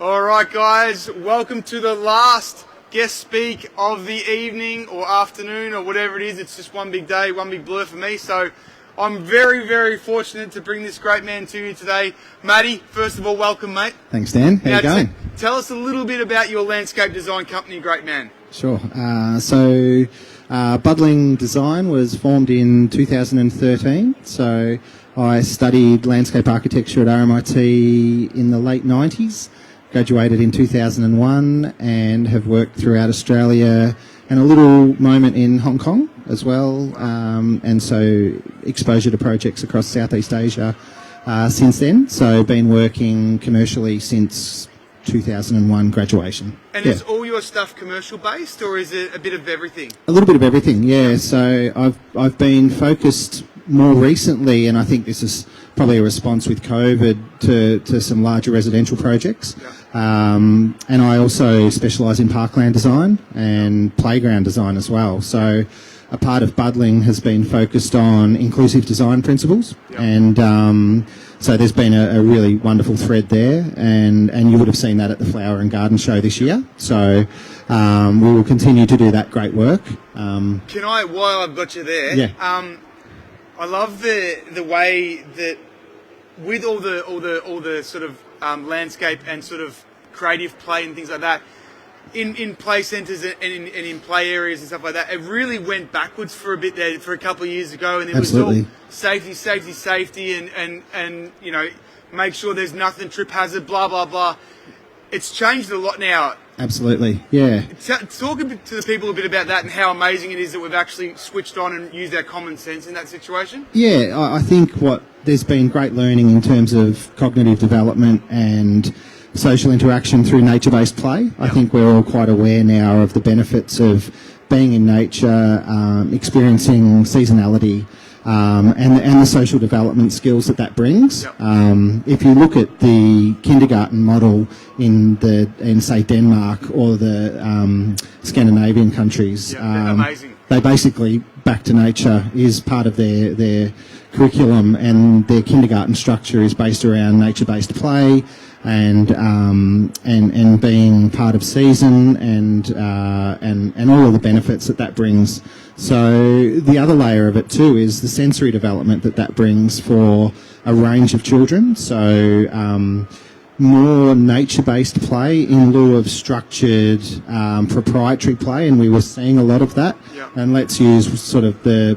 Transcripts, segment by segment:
All right, guys, welcome to the last guest speak of the evening or afternoon or whatever it is. It's just one big day, one big blur for me. So I'm very, very fortunate to bring this great man to you today. Matty, first of all, welcome, mate. Thanks, Dan. How you going? Tell us a little bit about your landscape design company, great man. Sure. Budling Design was formed in 2013. So I studied landscape architecture at RMIT in the late 90s. Graduated in 2001 and have worked throughout Australia and a little moment in Hong Kong as well. And so exposure to projects across Southeast Asia since then. So been working commercially since 2001 graduation. And is all your stuff commercial based, or is it a bit of everything? A little bit of everything, yeah. So I've been focused more recently, and I think this is probably a response with COVID to some larger residential projects. Yeah. And I also specialise in parkland design and playground design as well. So a part of Budling has been focused on inclusive design principles. Yeah. And so there's been a really wonderful thread there, and you would have seen that at the Flower and Garden Show this year. So we will continue to do that great work. Can I, while I've got you there, yeah. I love the way that with all the sort of landscape and sort of creative play and things like that, in play centres and in play areas and stuff like that, it really went backwards for a bit there for a couple of years ago, and it Absolutely. was all safety and you know, make sure there's nothing trip hazard, blah blah blah. It's changed a lot now. Absolutely, yeah. Talk to the people a bit about that and how amazing it is that we've actually switched on and used our common sense in that situation. Yeah, I think there's been great learning in terms of cognitive development and social interaction through nature-based play. I think we're all quite aware now of the benefits of being in nature, experiencing seasonality, and the social development skills that brings. If you look at the kindergarten model in say Denmark or the Scandinavian countries, amazing. They basically back to nature is part of their curriculum, and their kindergarten structure is based around nature-based play and being part of season and all of the benefits that brings. So the other layer of it too is the sensory development that brings for a range of children. So more nature-based play in lieu of structured proprietary play, and we were seeing a lot of that. And let's use sort of the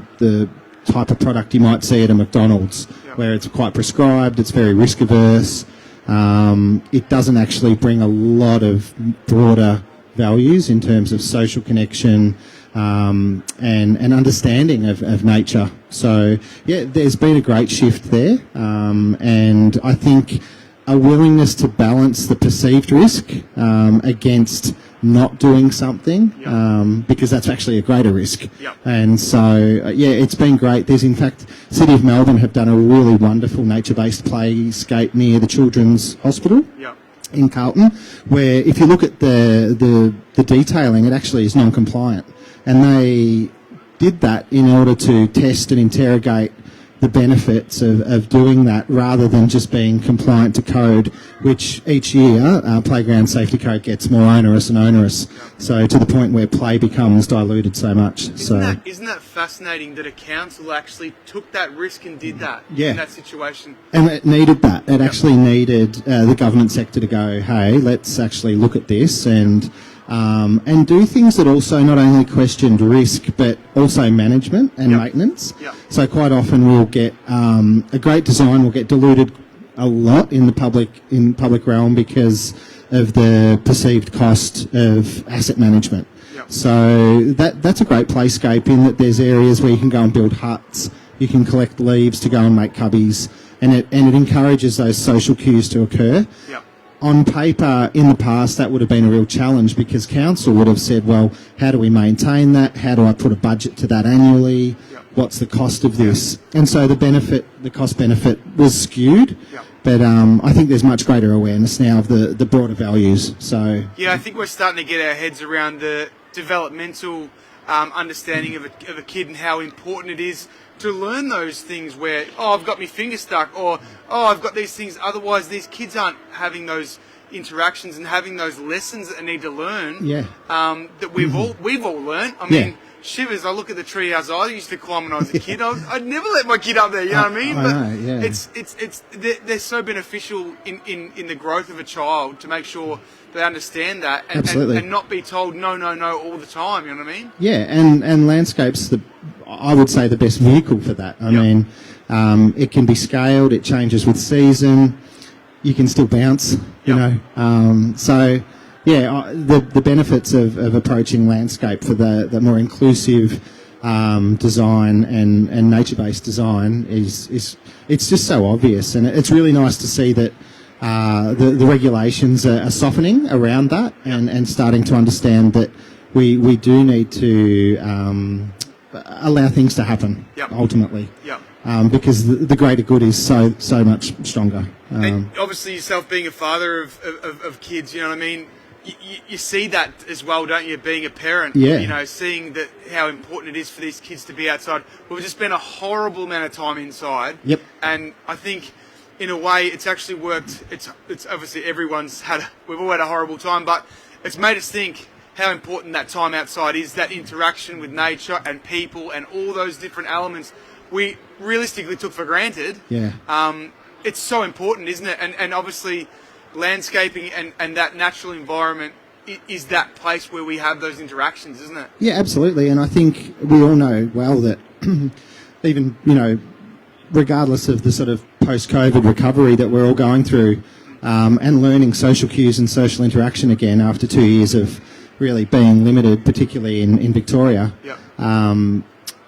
type of product you might see at a McDonald's, where it's quite prescribed, it's very risk averse. It doesn't actually bring a lot of broader values in terms of social connection and understanding of nature. So yeah, there's been a great shift there, and I think a willingness to balance the perceived risk against not doing something, because that's actually a greater risk. And so, it's been great. There's, in fact, City of Melbourne have done a really wonderful nature-based playscape near the Children's Hospital in Carlton, where if you look at the detailing, it actually is non-compliant. And they did that in order to test and interrogate the benefits of doing that, rather than just being compliant to code, which each year Playground Safety Code gets more onerous and onerous, so to the point where play becomes diluted so much. Isn't that fascinating that a council actually took that risk and did that in that situation? And it needed that. It actually needed the government sector to go, hey, let's actually look at this and do things that also not only questioned risk but also management and maintenance. So quite often we'll get a great design will get diluted a lot in the public realm because of the perceived cost of asset management. So that's a great playscape in that there's areas where you can go and build huts, you can collect leaves to go and make cubbies, and it encourages those social cues to occur. On paper, in the past, that would have been a real challenge because council would have said, well, how do we maintain that? How do I put a budget to that annually? What's the cost of this? And so the cost benefit was skewed. But I think there's much greater awareness now of the broader values. So I think we're starting to get our heads around the developmental understanding of a kid and how important it is to learn those things where, oh, I've got my finger stuck, or, oh, I've got these things. Otherwise, these kids aren't having those interactions and having those lessons that they need to learn. Yeah. That we've all learned. I mean, shivers. I look at the treehouse I used to climb when I was a kid. I'd never let my kid up there. You know what I mean? But they're so beneficial in the growth of a child to make sure they understand that and not be told no all the time. You know what I mean? Yeah, and landscape's I would say the best vehicle for that. I mean, it can be scaled. It changes with season. You can still bounce. You know, so. Yeah, the benefits of approaching landscape for the more inclusive design and nature-based design is it's just so obvious, and it's really nice to see that the regulations are softening around that and starting to understand that we do need to allow things to happen ultimately. Because the greater good is so much stronger. And obviously, yourself being a father of kids, you know what I mean. You see that as well, don't you? Being a parent, you know, seeing that how important it is for these kids to be outside. We've just spent a horrible amount of time inside. And I think, in a way, it's actually worked. It's obviously we've all had a horrible time, but it's made us think how important that time outside is. That interaction with nature and people and all those different elements we realistically took for granted. It's so important, isn't it? And obviously, landscaping and that natural environment is that place where we have those interactions, isn't it? Yeah, absolutely. And I think we all know well that even, you know, regardless of the sort of post-COVID recovery that we're all going through and learning social cues and social interaction again after 2 years of really being limited, particularly in Victoria,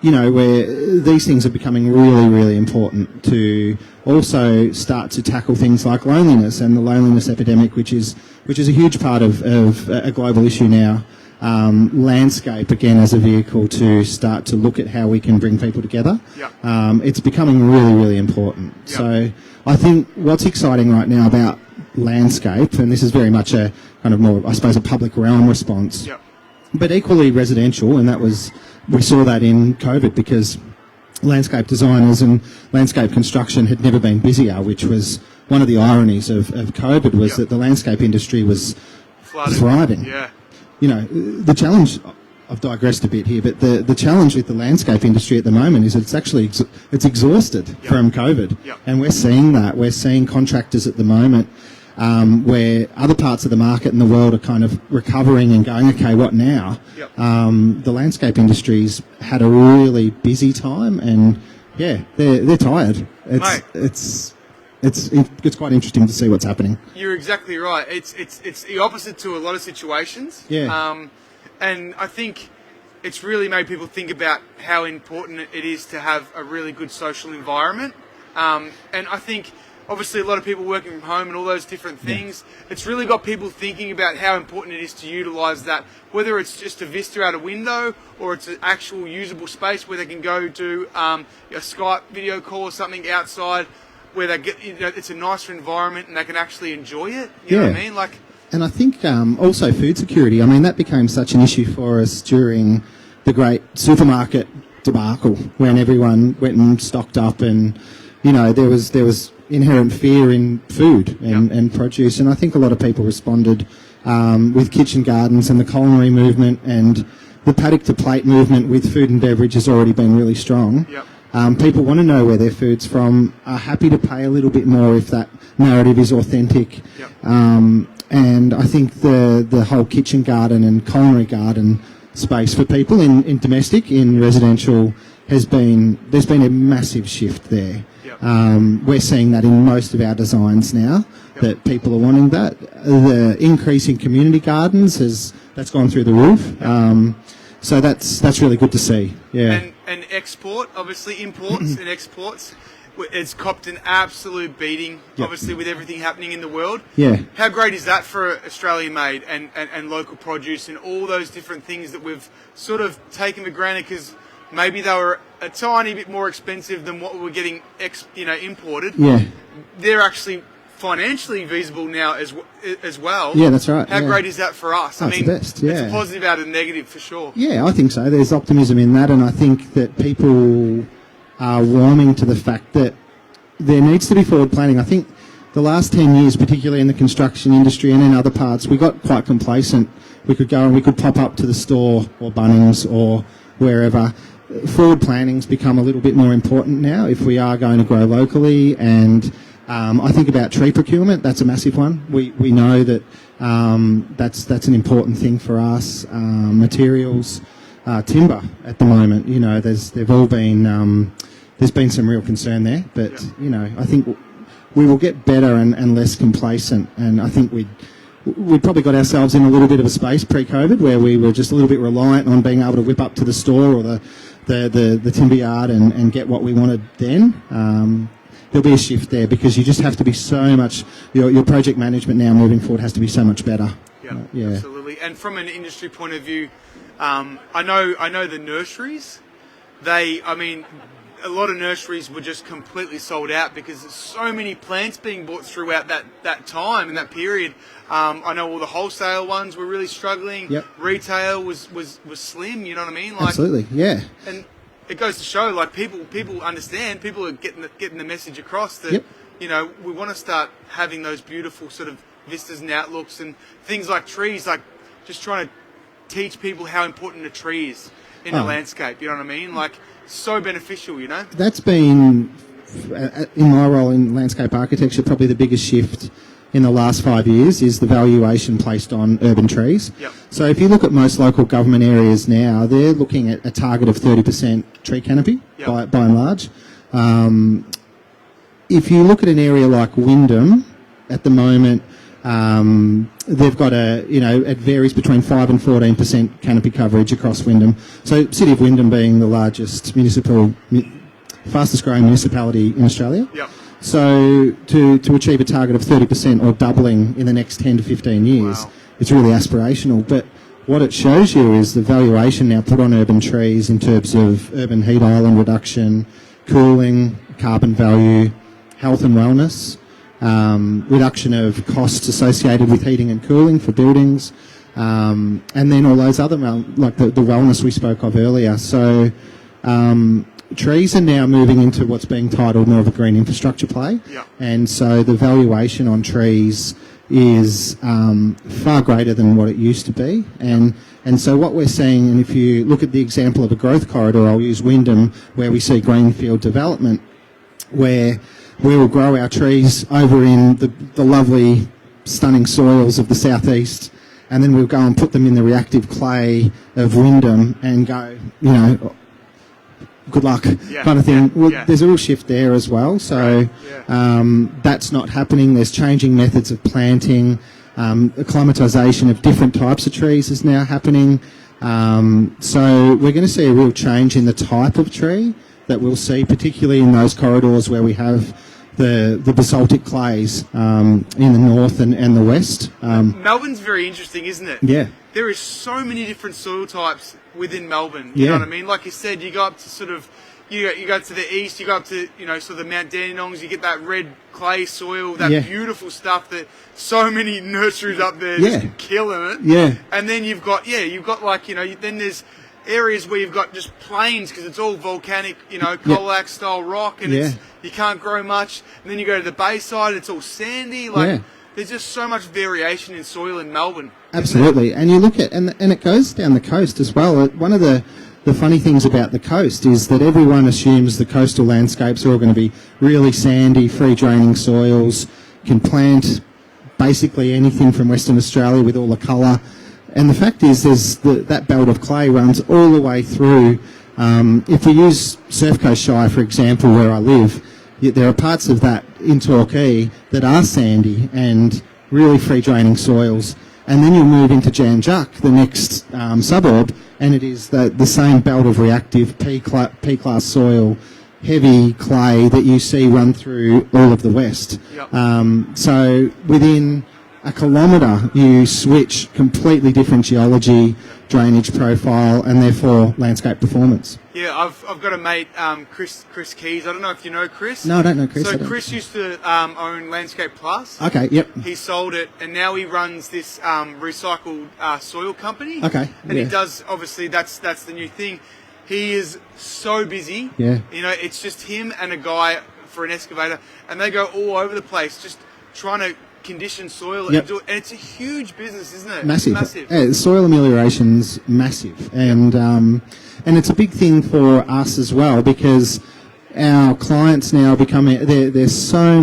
you know, where these things are becoming really, really important to also start to tackle things like loneliness and the loneliness epidemic, which is a huge part of a global issue now. Landscape, again, as a vehicle to start to look at how we can bring people together. It's becoming really, really important. So I think what's exciting right now about landscape, and this is very much a kind of more, I suppose, a public realm response, but equally residential, and we saw that in COVID because landscape designers and landscape construction had never been busier, which was one of the ironies of COVID was that the landscape industry was thriving. You know, the challenge, I've digressed a bit here, but the challenge with the landscape industry at the moment is it's actually it's exhausted from COVID. And we're seeing that. We're seeing contractors at the moment where other parts of the market in the world are kind of recovering and going, okay, what now? The landscape industry's had a really busy time, and they're tired. It's quite interesting to see what's happening. You're exactly right. It's the opposite to a lot of situations. And I think it's really made people think about how important it is to have a really good social environment. And I think obviously a lot of people working from home and all those different things, it's really got people thinking about how important it is to utilise that, whether it's just a vista out a window or it's an actual usable space where they can go do a Skype video call or something outside where they get, you know, it's a nicer environment and they can actually enjoy it. You know what I mean? Like, and I think also food security. I mean, that became such an issue for us during the great supermarket debacle when everyone went and stocked up, and you know there was inherent fear in food and produce, and I think a lot of people responded with kitchen gardens and the culinary movement, and the paddock to plate movement with food and beverage has already been really strong. People want to know where their food's from, are happy to pay a little bit more if that narrative is authentic. And I think the whole kitchen garden and culinary garden space for people in domestic, in residential, there's been a massive shift there. We're seeing that in most of our designs now, that people are wanting that. The increase in community gardens that's gone through the roof. So that's really good to see. And export, obviously imports and exports. It's copped an absolute beating, obviously, with everything happening in the world. How great is that for Australian made and local produce and all those different things that we've sort of taken for granted because maybe they were a tiny bit more expensive than what we were getting imported. They're actually financially feasible now as well. That's right. How great is that for us? I mean, it's a positive out of the negative for sure. I think so. There's optimism in that, and I think that people are warming to the fact that there needs to be forward planning. I think the last 10 years, particularly in the construction industry and in other parts, we got quite complacent. We could go and we could pop up to the store or Bunnings or wherever. Forward planning's become a little bit more important now if we are going to grow locally. And I think about tree procurement. That's a massive one. We know that that's an important thing for us. Materials, timber at the moment. You know, there's been some real concern there, but you know, I think we will get better and less complacent. And I think we probably got ourselves in a little bit of a space pre-COVID where we were just a little bit reliant on being able to whip up to the store or the timber yard and get what we wanted then. There'll be a shift there because you just have to be so much, your project management now moving forward has to be so much better. Yeah, absolutely. And from an industry point of view, I know the nurseries, a lot of nurseries were just completely sold out because there's so many plants being bought throughout that time and that period. I know all the wholesale ones were really struggling. Yep. Retail was slim. You know what I mean? Like, absolutely, yeah. And it goes to show, like people understand. People are getting the message across that you know, we want to start having those beautiful sort of vistas and outlooks and things like trees. Like just trying to teach people how important a tree is in a landscape. You know what I mean? Like. So beneficial, you know. That's been, in my role in landscape architecture, probably the biggest shift in the last 5 years is the valuation placed on urban trees. Yep. So if you look at most local government areas now, they're looking at a target of 30% tree canopy by and large. If you look at an area like Wyndham, at the moment, they've got it varies between 5 and 14% canopy coverage across Wyndham. So City of Wyndham being the largest fastest growing municipality in Australia. Yep. So to achieve a target of 30% or doubling in the next 10 to 15 years, it's really aspirational. But what it shows you is the valuation now put on urban trees in terms of urban heat island reduction, cooling, carbon value, health and wellness. Reduction of costs associated with heating and cooling for buildings, and then all those other, like the wellness we spoke of earlier. So trees are now moving into what's being titled more of a green infrastructure play, and so the valuation on trees is far greater than what it used to be. And so what we're seeing, and if you look at the example of a growth corridor, I'll use Wyndham, where we see greenfield development, where we will grow our trees over in the lovely, stunning soils of the southeast, and then we'll go and put them in the reactive clay of Wyndham and go, you know, good luck kind of thing. There's a real shift there as well. So that's not happening. There's changing methods of planting. Acclimatisation of different types of trees is now happening. So we're going to see a real change in the type of tree that we'll see, particularly in those corridors where we have the basaltic clays in the north and the west. Melbourne's very interesting, isn't it? Yeah. There is so many different soil types within Melbourne. You know what I mean? Like you said, you go up to sort of, you go to the east, you go up to, you know, sort of the Mount Dandenongs, you get that red clay soil, that beautiful stuff that so many nurseries up there just killing it. Yeah. And then you've got like, you know, then there's areas where you've got just plains because it's all volcanic, you know, Colac style rock, and it's, you can't grow much. And then you go to the Bayside, it's all sandy. Like there's just so much variation in soil in Melbourne. Absolutely, and you look at and it goes down the coast as well. One of the funny things about the coast is that everyone assumes the coastal landscapes are all going to be really sandy, free draining soils. Can plant basically anything from Western Australia with all the colour. And the fact is, that belt of clay runs all the way through. If we use Surf Coast Shire, for example, where I live, there are parts of that in Torquay that are sandy and really free-draining soils. And then you'll move into Janjuk, the next suburb, and it is the same belt of reactive P-class soil, heavy clay that you see run through all of the west. So within a kilometre, you switch completely different geology, drainage profile, and therefore landscape performance. Yeah, I've got a mate, Chris Keys. I don't know if you know Chris. No, I don't know Chris. So Chris used to own Landscape Plus. Okay, yep. He sold it, and now he runs this recycled soil company. Okay. And he does, obviously, that's the new thing. He is so busy. Yeah. You know, it's just him and a guy for an excavator, and they go all over the place just trying to condition soil Yep. and do it. And it's a huge business, isn't it? Massive. Massive. Yeah, soil amelioration's massive, and it's a big thing for us as well, because our clients now becoming they're so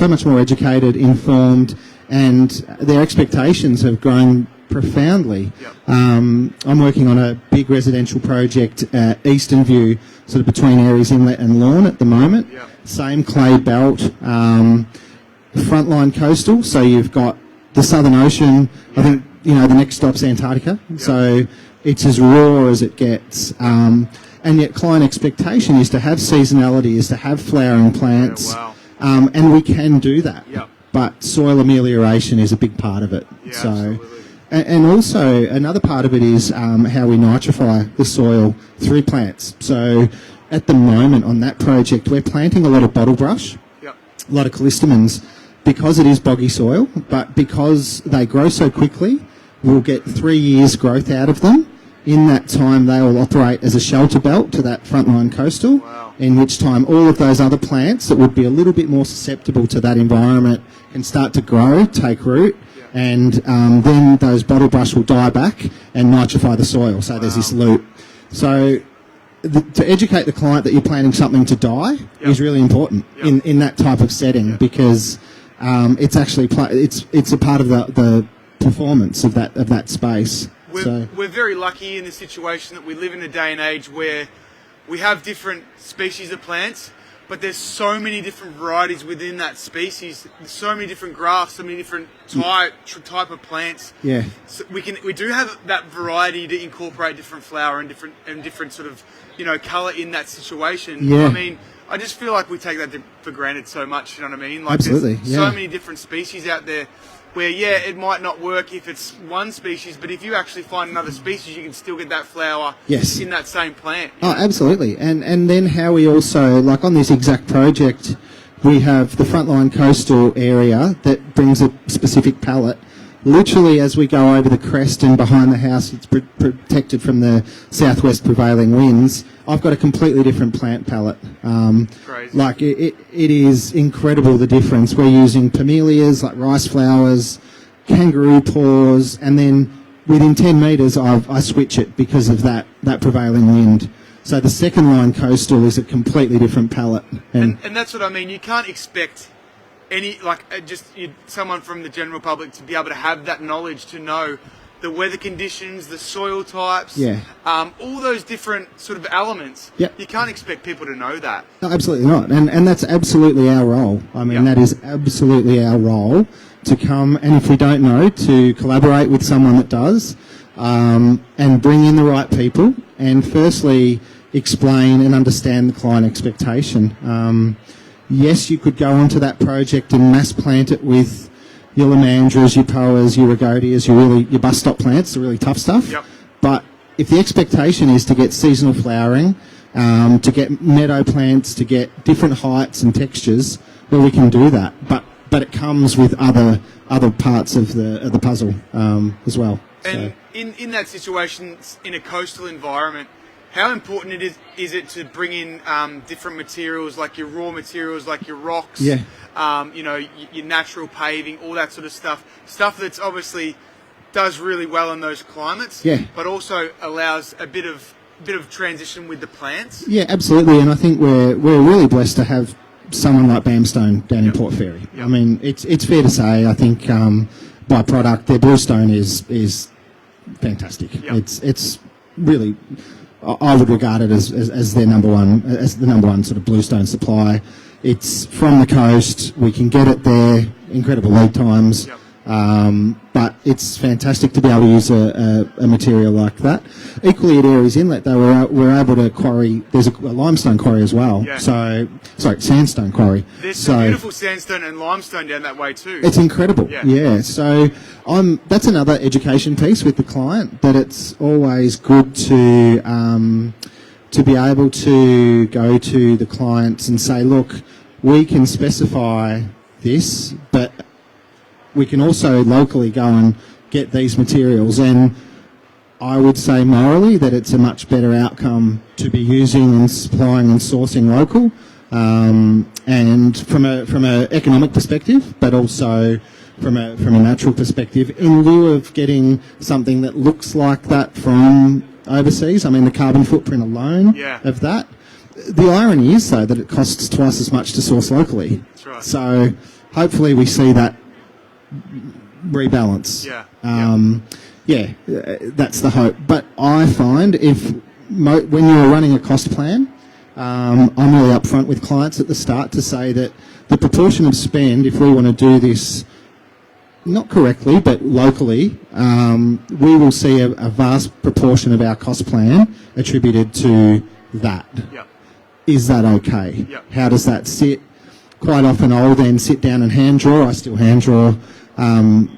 much more educated, informed, and their expectations have grown profoundly. Yep. I'm working on a big residential project at Eastern View, sort of between Aries Inlet and Lawn at the moment. Yep. Same clay belt, frontline coastal, so you've got the Southern Ocean. I think, you know, the next stop's Antarctica, so it's as raw as it gets. And yet client expectation is to have seasonality, is to have flowering plants, Yeah, wow. and we can do that. Yep. But soil amelioration is a big part of it. Yeah, so, absolutely. and also another part of it is how we nitrify the soil through plants. So at the moment on that project, we're planting a lot of bottle brush, Yep. a lot of callistemons, because it is boggy soil, but because they grow so quickly, we'll get 3 years growth out of them. In that time, they will operate as a shelter belt to that frontline coastal, Wow. in which time all of those other plants that would be a little bit more susceptible to that environment can start to grow, take root, and then those bottle brush will die back and nitrify the soil. So there's this loop. So to educate the client that you're planting something to die is really important in that type of setting, because it's actually it's a part of the performance of that space. We're very lucky in the situation that we live in a day and age where we have different species of plants, but there's so many different varieties within that species. There's so many different grafts, so many different type of plants. Yeah. So we do have that variety to incorporate different flower and different sort of, you know, colour in that situation. Yeah. I mean, I just feel like we take that for granted so much. You know what I mean? Like, Absolutely. There's so many different species out there where, it might not work if it's one species, but if you actually find another species, you can still get that flower in that same plant. Oh, absolutely. And then how we also, like on this exact project, we have the frontline coastal area that brings a specific palette. Literally, as we go over the crest and behind the house, it's protected from the southwest prevailing winds. I've got a completely different plant palette. Crazy. Like it is incredible the difference. We're using pomelias like rice flowers, kangaroo paws, and then within 10 metres I switch it because of that prevailing wind. So the second line coastal is a completely different palette. And that's what I mean. You can't expect someone from the general public to be able to have that knowledge to know the weather conditions, the soil types, all those different sort of elements. Yep. You can't expect people to know that. No, absolutely not. And that's absolutely our role. I mean, that is absolutely our role, to come, and if we don't know, to collaborate with someone that does, and bring in the right people, and firstly explain and understand the client expectation. Yes, you could go onto that project and mass plant it with your lomandras, your poas, your rhagodias, your bus stop plants, the really tough stuff. Yep. But if the expectation is to get seasonal flowering, to get meadow plants, to get different heights and textures, well, we can do that. But it comes with other parts of the puzzle as well. And in that situation, in a coastal environment, how important is it to bring in different materials, like your raw materials, like your rocks, you know, your natural paving, all that sort of stuff that's obviously does really well in those climates, but also allows a bit of transition with the plants? Yeah, absolutely. And I think we're really blessed to have someone like Bamstone down in Port Fairy. I mean, it's fair to say, I think by product, their bluestone is fantastic. It's really, I would regard it as the number one sort of bluestone supply. It's from the coast. We can get it there. Incredible lead times. But it's fantastic to be able to use a material like that. Equally at Aries Inlet, though, we're able to quarry. There's a limestone quarry as well. Sandstone quarry. There's some beautiful sandstone and limestone down that way too. It's incredible. So that's another education piece with the client, that it's always good to be able to go to the clients and say, look, we can specify this, but we can also locally go and get these materials. And I would say morally that it's a much better outcome to be using and supplying and sourcing local, and from a economic perspective, but also from a natural perspective, in lieu of getting something that looks like that from overseas. I mean, the carbon footprint alone of that. The irony is, though, that it costs twice as much to source locally. That's right. So hopefully we see that rebalance. That's the hope. But I find when you're running a cost plan, I'm really upfront with clients at the start to say that the proportion of spend, if we want to do this not correctly but locally, we will see a vast proportion of our cost plan attributed to that. Yep. Is that okay? Yep. How does that sit? Quite often I'll then sit down and hand draw. I still hand draw, and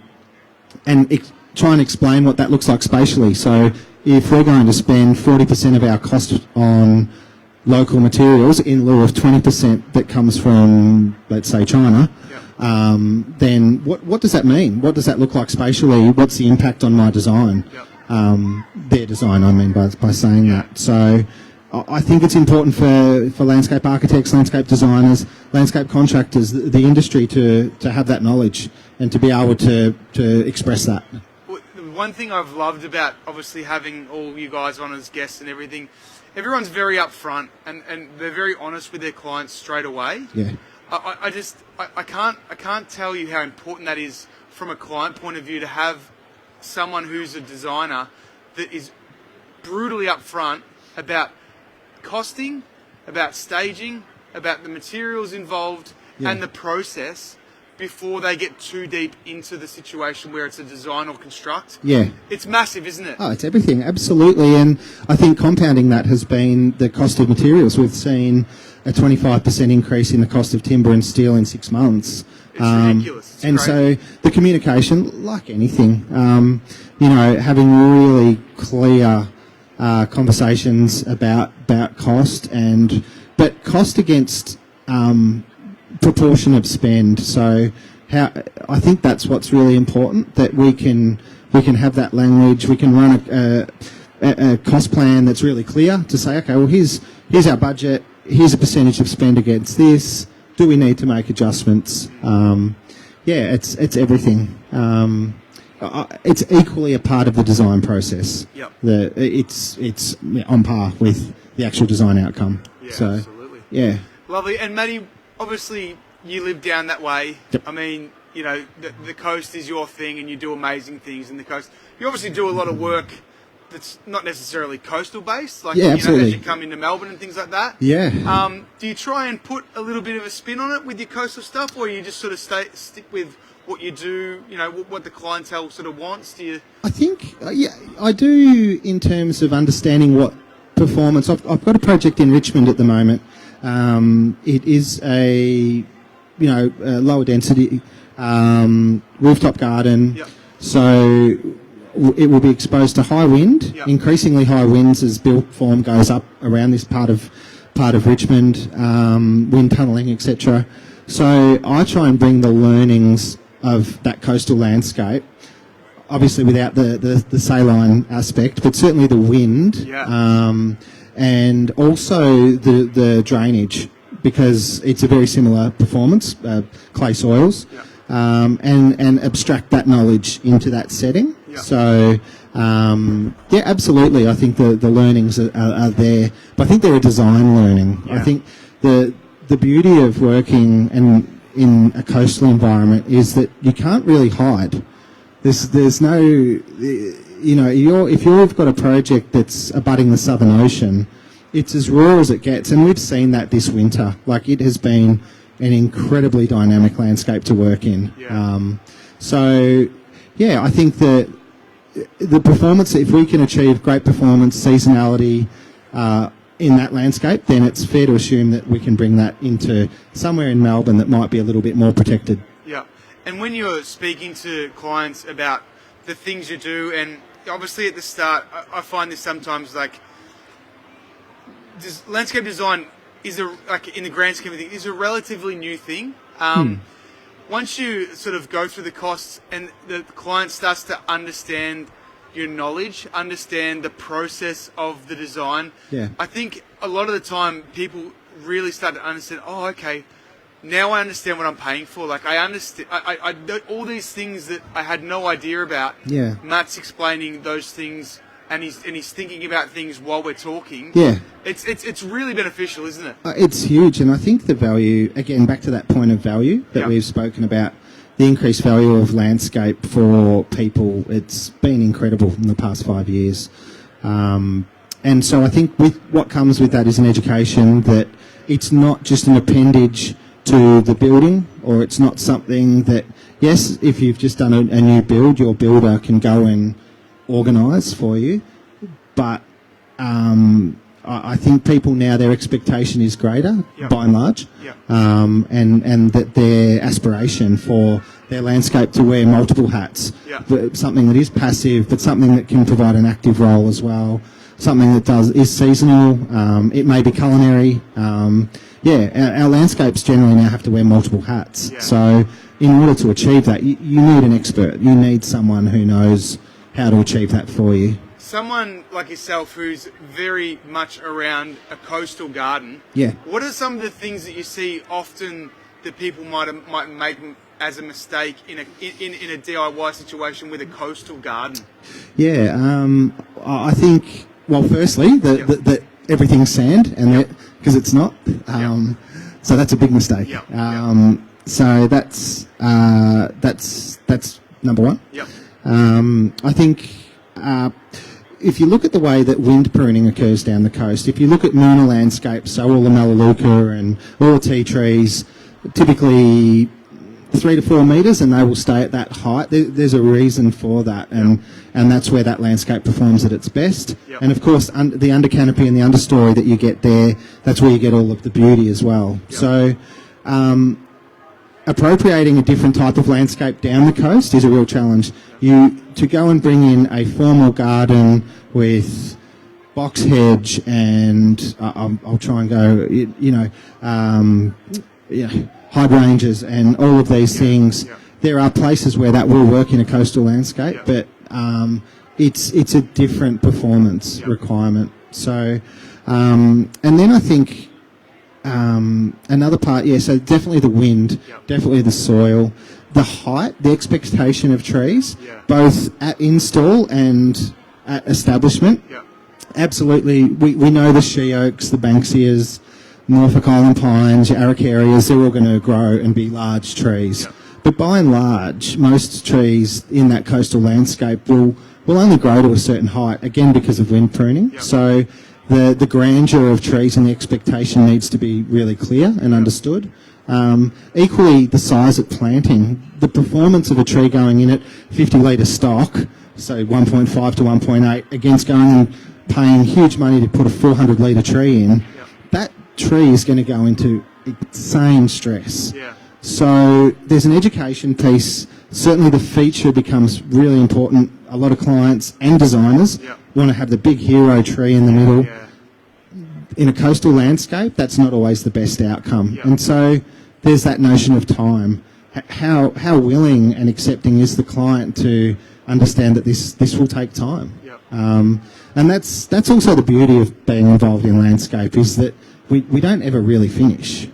try and explain what that looks like spatially. So if we're going to spend 40% of our cost on local materials in lieu of 20% that comes from, let's say, China, then what does that mean? What does that look like spatially? What's the impact on my design? Their design, I mean, by saying that. So I think it's important for landscape architects, landscape designers, landscape contractors, the industry to have that knowledge and to be able to express that. Well, the one thing I've loved about obviously having all you guys on as guests and everything, everyone's very upfront and they're very honest with their clients straight away. Yeah. I can't tell you how important that is from a client point of view to have someone who's a designer that is brutally upfront about costing, about staging, about the materials involved and the process before they get too deep into the situation where it's a design or construct. Yeah. It's massive, isn't it? Oh, it's everything, absolutely. And I think compounding that has been the cost of materials. We've seen a 25% increase in the cost of timber and steel in 6 months. It's ridiculous. It's and crazy. So the communication, like anything, having really clear conversations about cost but cost against proportion of spend. So I think that's what's really important, that we can have that language. We can run a cost plan that's really clear to say, okay, well here's our budget. Here's a percentage of spend against this. Do we need to make adjustments? It's everything. It's equally a part of the design process. Yep. It's on par with the actual design outcome. Yeah, so, absolutely. Yeah. Lovely. And Matty, obviously you live down that way. Yep. I mean, the coast is your thing and you do amazing things in the coast. You obviously do a lot of work that's not necessarily coastal based, like as you come into Melbourne and things like that. Yeah. Do you try and put a little bit of a spin on it with your coastal stuff, or you just sort of stick with what you do, what the clientele sort of wants? Do you? I think, I do, in terms of understanding what performance. I've got a project in Richmond at the moment. It is a lower density rooftop garden. Yep. So it will be exposed to high wind, increasingly high winds as built form goes up around this part of Richmond, wind tunnelling, etc. So I try and bring the learnings of that coastal landscape, obviously without the saline aspect, but certainly the wind, and also the drainage, because it's a very similar performance, clay soils, and abstract that knowledge into that setting. So, absolutely. I think the learnings are there, but I think they're a design learning. I think the beauty of working in a coastal environment is that you can't really hide. There's no, if you've got a project that's abutting the Southern Ocean, it's as raw as it gets, and we've seen that this winter. Like, it has been an incredibly dynamic landscape to work in. I think that the performance, if we can achieve great performance, seasonality in that landscape, then it's fair to assume that we can bring that into somewhere in Melbourne that might be a little bit more protected. Yeah. And when you're speaking to clients about the things you do, and obviously at the start, I find this sometimes, like, landscape design is in the grand scheme of things, is a relatively new thing. Once you sort of go through the costs and the client starts to understand your knowledge, understand the process of the design. Yeah. I think a lot of the time people really start to understand, oh, okay, now I understand what I'm paying for. Like, I understand, I all these things that I had no idea about. Yeah. Matt's explaining those things, and he's thinking about things while we're talking. Yeah. It's really beneficial, isn't it? It's huge, and I think the value, again, back to that point of value that we've spoken about, the increased value of landscape for people, it's been incredible in the past 5 years. And so I think what comes with that is an education that it's not just an appendage to the building, or it's not something that, yes, if you've just done a new build, your builder can go and organise for you, but I think people now, their expectation is greater by and large, and that their aspiration for their landscape to wear multiple hats, something that is passive but something that can provide an active role as well, something that is seasonal, it may be culinary. Our landscapes generally now have to wear multiple hats. So in order to achieve that, you need an expert. You need someone who knows how to achieve that for you. Someone like yourself who's very much around a coastal garden. Yeah. What are some of the things that you see often that people might make as a mistake in a DIY situation with a coastal garden? I think, well, firstly, that everything's sand, and because it's not, so that's a big mistake. So that's number one. I think if you look at the way that wind pruning occurs down the coast, if you look at Moona landscapes, so all the melaleuca and all the tea trees, typically 3 to 4 metres, and they will stay at that height. There's a reason for that, and that's where that landscape performs at its best. And of course, the under canopy and the understory that you get there, that's where you get all of the beauty as well. So appropriating a different type of landscape down the coast is a real challenge. To go and bring in a formal garden with box hedge and I'll try and go, hydrangeas and all of these things. There are places where that will work in a coastal landscape, but it's a different performance requirement. So, and then I think another part, so definitely the wind, definitely the soil, the height, the expectation of trees, both at install and at establishment. Absolutely, we know the she oaks, the banksias, Norfolk Island pines, your araucarias, they're all going to grow and be large trees. But by and large, most trees in that coastal landscape will only grow to a certain height, again because of wind pruning. So the grandeur of trees and the expectation needs to be really clear and understood. Equally, the size of planting, the performance of a tree going in at 50 litre stock, so 1.5 to 1.8, against going and paying huge money to put a 400 litre tree in, that tree is going to go into insane stress. So there's an education piece. Certainly the feature becomes really important. A lot of clients and designers want to have the big hero tree in the middle. In a coastal landscape, that's not always the best outcome. And so there's that notion of time. How willing and accepting is the client to understand that this will take time? And that's also the beauty of being involved in landscape, is that we don't ever really finish.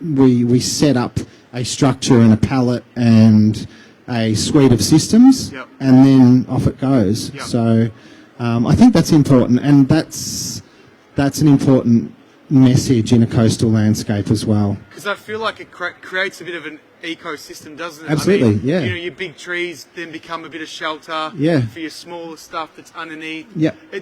We set up a structure and a palette and a suite of systems, and then off it goes. So I think that's important, and that's an important message in a coastal landscape as well. Because I feel like it creates a bit of an ecosystem, doesn't it? Absolutely, your big trees then become a bit of shelter for your smaller stuff that's underneath.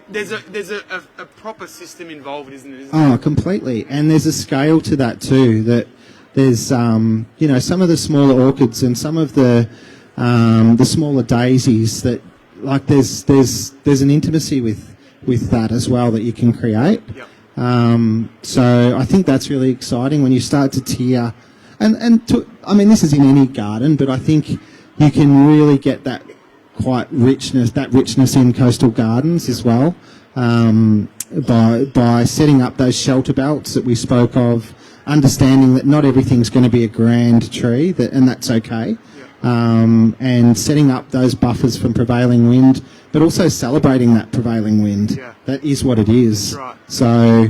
There's a proper system involved, isn't it? Completely. And there's a scale to that too, that there's some of the smaller orchids and some of the smaller daisies that, like, there's an intimacy with that as well that you can create. So I think that's really exciting when you start to tier, this is in any garden, but I think you can really get that richness in coastal gardens as well, by setting up those shelter belts that we spoke of, understanding that not everything's going to be a grand tree, and that's okay. and setting up those buffers from prevailing wind, but also celebrating that prevailing wind. Yeah. That is what it is. Right. So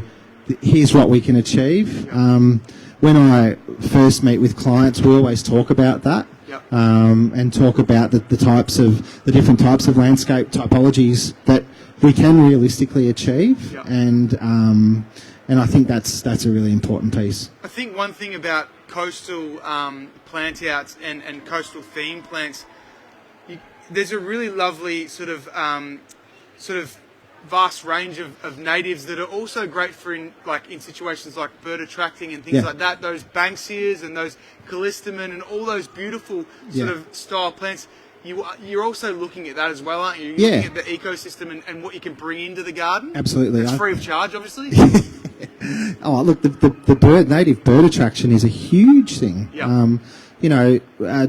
here's what we can achieve. Yeah. When I first meet with clients, we always talk about that. Yep. And talk about the different types of landscape typologies that we can realistically achieve. Yep. And I think that's a really important piece. I think one thing about coastal plant outs and coastal theme plants, there's a really lovely sort of vast range of natives that are also great for in situations like bird attracting and things like that. Those Banksias and those callistemon and all those beautiful sort of style plants. You're also looking at that as well, aren't you? You're looking at the ecosystem and what you can bring into the garden. Absolutely. It's free of charge, obviously. Oh, look, the native bird attraction is a huge thing. Yep.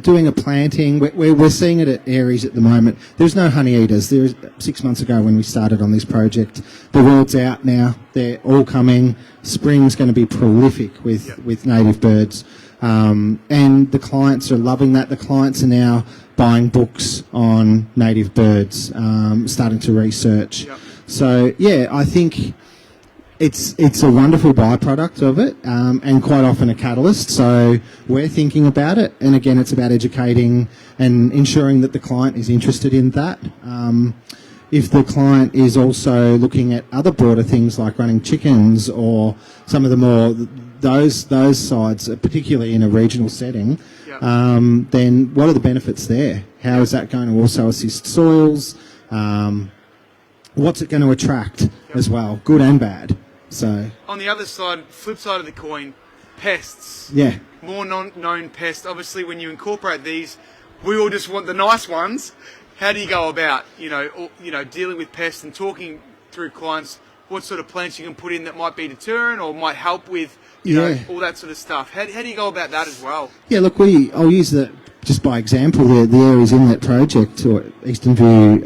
Doing a planting, we're seeing it at Aries at the moment. There's no honey eaters. There was 6 months ago when we started on this project. The word's out now. They're all coming. Spring's going to be prolific with native birds. And the clients are loving that. The clients are now buying books on native birds, starting to research. Yep. So, I think it's a wonderful byproduct of it, and quite often a catalyst. So we're thinking about it, and again, it's about educating and ensuring that the client is interested in that. If the client is also looking at other broader things like running chickens or some of the more those sides, particularly in a regional setting, then what are the benefits there? How is that going to also assist soils? What's it going to attract as well, good and bad? So on the other side, flip side of the coin, pests. Yeah. More known pests. Obviously, when you incorporate these, we all just want the nice ones. How do you go about, dealing with pests and talking through clients what sort of plants you can put in that might be deterrent or might help with, all that sort of stuff? How do you go about that as well? Yeah, look, I'll use that just by example. The areas in that project, or Eastern View,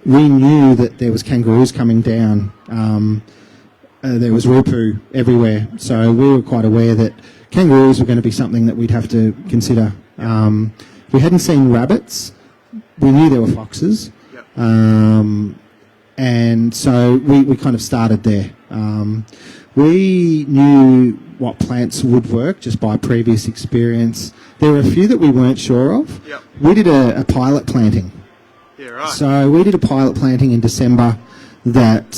we knew that there was kangaroos coming down. There was rupu everywhere, so we were quite aware that kangaroos were going to be something that we'd have to consider. We hadn't seen rabbits. We knew there were foxes. Yep. And so we kind of started there. We knew what plants would work just by previous experience. There were a few that we weren't sure of. Yep. We did a pilot planting. Yeah, right. So we did a pilot planting in December that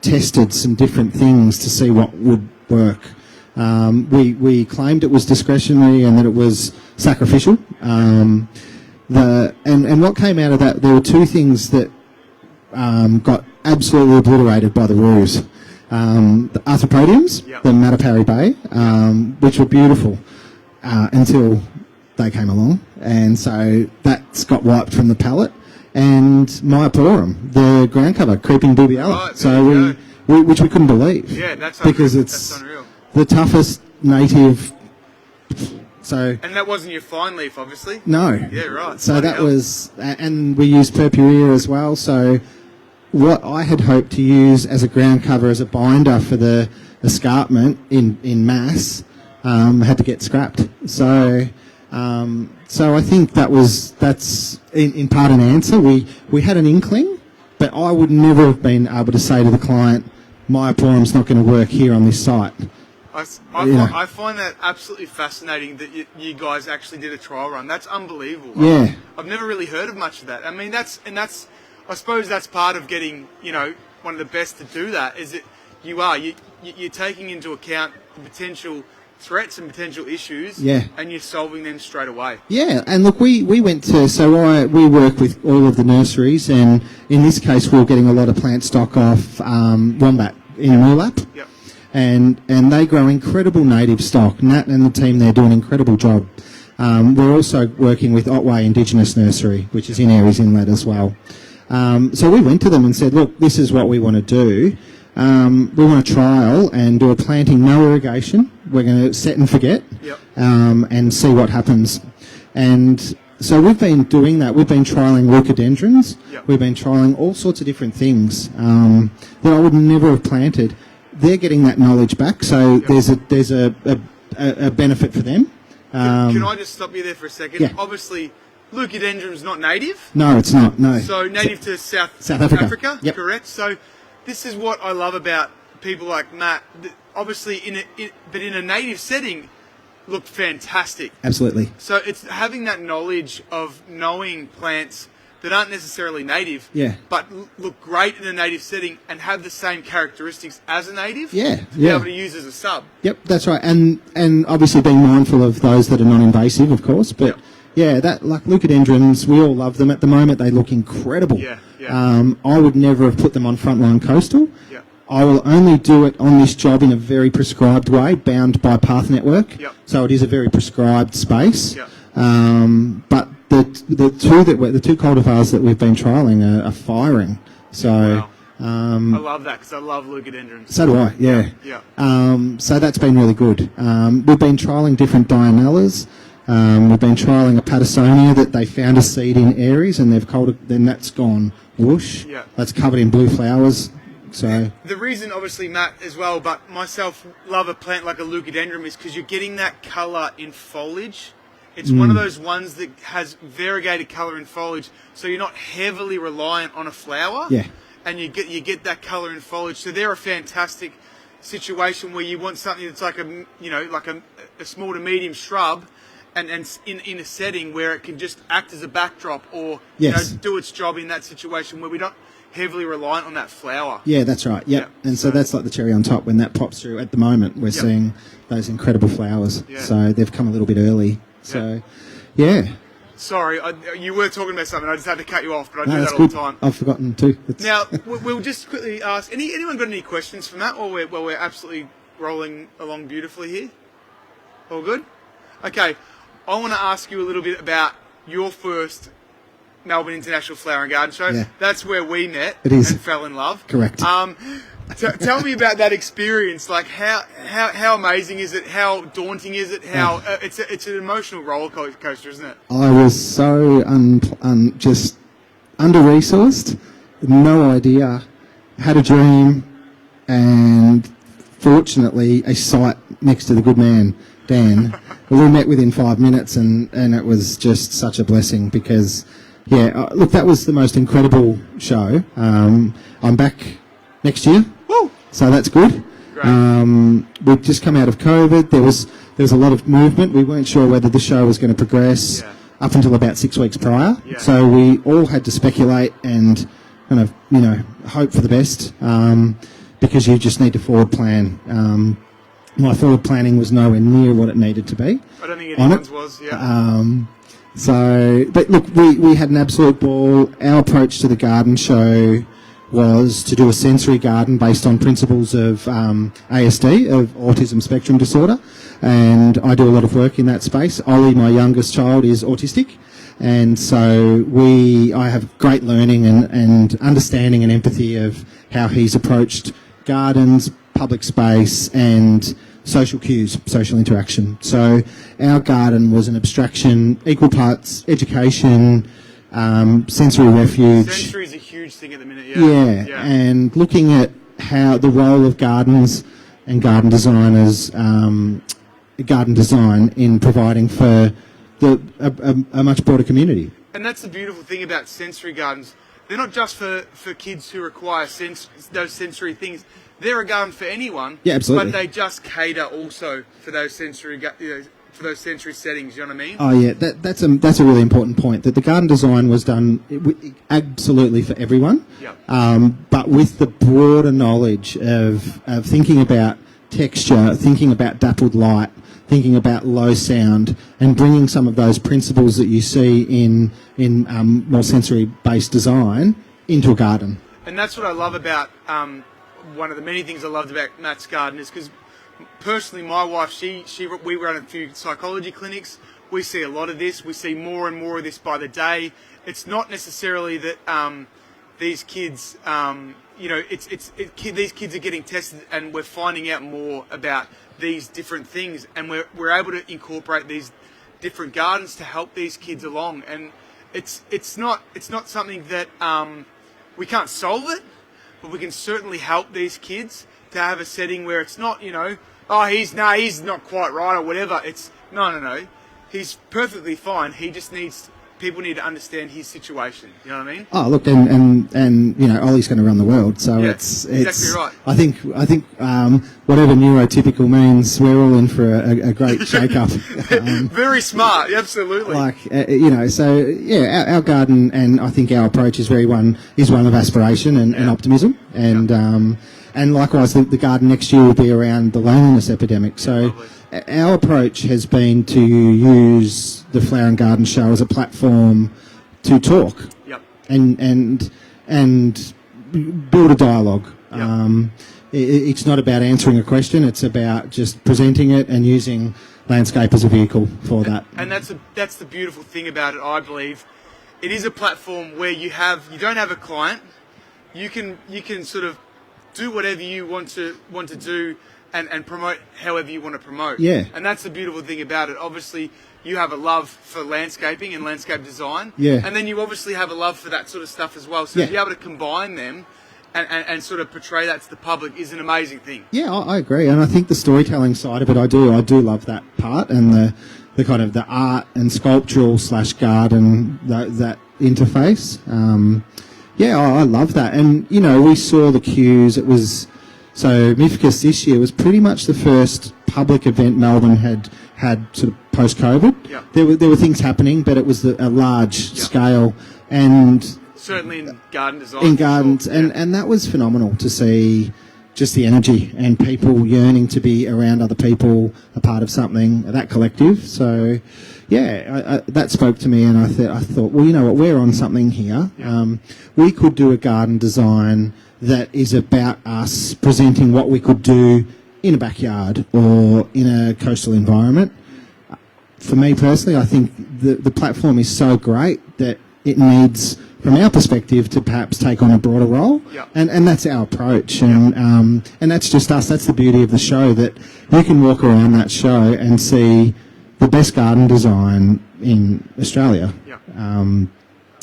tested some different things to see what would work. We claimed it was discretionary and that it was sacrificial. And what came out of that, there were two things that got absolutely obliterated by the roos. The arthropodiums, the Matapari Bay, which were beautiful until they came along, and so that's got wiped from the palette. And Myoporum, the ground cover, creeping boobiella. Right, so which we couldn't believe. Yeah, that's because unreal. it's that's unreal. The toughest native. So and that wasn't your fine leaf, obviously. No. Yeah, right. So that was, and we used purpurea as well. So what I had hoped to use as a ground cover as a binder for the escarpment in mass had to get scrapped. So I think that's in part an answer. We had an inkling, but I would never have been able to say to the client, Myoporum's not going to work here on this site. I find that absolutely fascinating that you guys actually did a trial run. That's unbelievable. Yeah. I've never really heard of much of that. I mean, I suppose that's part of getting, one of the best to do that, is that you're taking into account the potential threats and potential issues, and you're solving them straight away. Yeah, and look, we went to, we work with all of the nurseries, and in this case we were getting a lot of plant stock off Wombat in Moorlap. Yep. And they grow incredible native stock. Nat and the team there do an incredible job. We're also working with Otway Indigenous Nursery, which is in Aries Inlet as well. So we went to them and said, look, this is what we want to do. We want to trial and do a planting, no irrigation. We're going to set and forget, and see what happens. And so we've been doing that. We've been trialling leucodendrons. We've been trialling all sorts of different things that I would never have planted. They're getting that knowledge back, so there's a benefit for them. Can I just stop you there for a second? Yeah. Obviously, Leucadendron's not native. No, it's not. No. So native to South Africa. Yep. Correct. So this is what I love about people like Matt. Obviously, but in a native setting, look fantastic. Absolutely. So it's having that knowledge of knowing plants that aren't necessarily native, but look great in a native setting and have the same characteristics as a native. Yeah, to be able to use as a sub. Yep, that's right. And obviously being mindful of those that are non-invasive, of course. But that like Leucadendrons, we all love them at the moment. They look incredible. I would never have put them on frontline coastal. I will only do it on this job in a very prescribed way, bound by path network. So it is a very prescribed space. But the two cultivars that we've been trialling are firing. So I love that because I love Leucadendrons. So do I. Yeah. So that's been really good. We've been trialling different Dianellas. We've been trialling a Pattersonia that they found a seed in Aries and then that's gone whoosh. That's covered in blue flowers. So the reason, obviously, Matt as well, but myself love a plant like a Leucadendron is because you're getting that colour in foliage. It's one of those ones that has variegated colour in foliage, so you're not heavily reliant on a flower. And you get that colour in foliage. So they're a fantastic situation where you want something that's like a small to medium shrub, and in a setting where it can just act as a backdrop or do its job in that situation where we don't heavily reliant on that flower. Yeah, that's right. Yep. And so that's like the cherry on top when that pops through. At the moment, we're seeing those incredible flowers. So they've come a little bit early. So, Sorry, you were talking about something. I just had to cut you off, but I do that all good. the time. I've forgotten too. Now, we'll just quickly ask, anyone got any questions from that? Or we're absolutely rolling along beautifully here? All good? Okay, I want to ask you a little bit about your first Melbourne International Flower and Garden Show. That's where we met and fell in love. Correct. Tell me about that experience. Like, how amazing is it? How daunting is it? How it's an emotional roller coaster, isn't it? I was so just under-resourced, no idea, had a dream, and fortunately a site next to the good man, Dan. We met within 5 minutes, and it was just such a blessing because, look, that was the most incredible show. I'm back next year. Woo! So that's good. We've just come out of COVID. There was a lot of movement. We weren't sure whether the show was going to progress up until about 6 weeks prior. So we all had to speculate and kind of, hope for the best because you just need to forward plan. My forward planning was nowhere near what it needed to be. I don't think anyone's was, but look, we had an absolute ball. Our approach to the garden show was to do a sensory garden based on principles of ASD, of autism spectrum disorder, and I do a lot of work in that space. Ollie, my youngest child, is autistic, and so I have great learning and understanding and empathy of how he's approached gardens, public space, and social cues, social interaction. So our garden was an abstraction, equal parts education, sensory refuge. Sensory is a huge thing at the minute, and looking at how the role of gardens and garden designers, garden design in providing for a much broader community. And that's the beautiful thing about sensory gardens. They're not just for kids who require those sensory things. They're a garden for anyone. Yeah, absolutely. But they just cater also for those sensory for those sensory settings, you know what I mean? Oh yeah, that's a really important point, that the garden design was done absolutely for everyone, but with the broader knowledge of thinking about texture, thinking about dappled light, thinking about low sound, and bringing some of those principles that you see in more sensory-based design into a garden. And that's what I love about, one of the many things I loved about Matt's garden is because personally, my wife, we run a few psychology clinics. We see a lot of this. We see more and more of this by the day. It's not necessarily that these kids, these kids are getting tested, and we're finding out more about these different things, and we're able to incorporate these different gardens to help these kids along. And it's not something that we can't solve it, but we can certainly help these kids to have a setting where it's not, he's not quite right or whatever. It's no. he's perfectly fine. He just needs people need to understand his situation. You know what I mean? Oh, look, and you know, Ollie's going to run the world, so Yeah, it's exactly right. I think whatever neurotypical means, we're all in for a great shake-up. Very smart, absolutely. You know, so yeah, our garden, and I think our approach is one of aspiration and optimism, and likewise the garden next year will be around the loneliness epidemic. So our approach has been to use the Flower and Garden Show as a platform to talk and build a dialogue. It's not about answering a question; it's about just presenting it and using landscape as a vehicle for that. And that's the beautiful thing about it. I believe it is a platform where you don't have a client. You can sort of do whatever you want to do. And promote however you want to promote. Yeah. And that's the beautiful thing about it. Obviously, you have a love for landscaping and landscape design. Yeah. And then you obviously have a love for that sort of stuff as well. So to be able to combine them and sort of portray that to the public is an amazing thing. Yeah, I agree. And I think the storytelling side of it, I do love that part, and the kind of the art and sculptural / garden, that interface. I love that. And, you know, we saw the cues. It was... So MIFCUS this year was pretty much the first public event Melbourne had sort of post-COVID. Yeah. There were things happening, but it was a large scale, and certainly in garden design. In gardens, and that was phenomenal to see, just the energy and people yearning to be around other people, a part of something, that collective. So, yeah, that spoke to me, and I thought, well, you know what, we're on something here. Yeah. We could do a garden design that is about us presenting what we could do in a backyard or in a coastal environment. For me personally, I think the platform is so great that it needs, from our perspective, to perhaps take on a broader role. Yeah. And that's our approach. And that's just us. That's the beauty of the show, that you can walk around that show and see the best garden design in Australia. Yeah.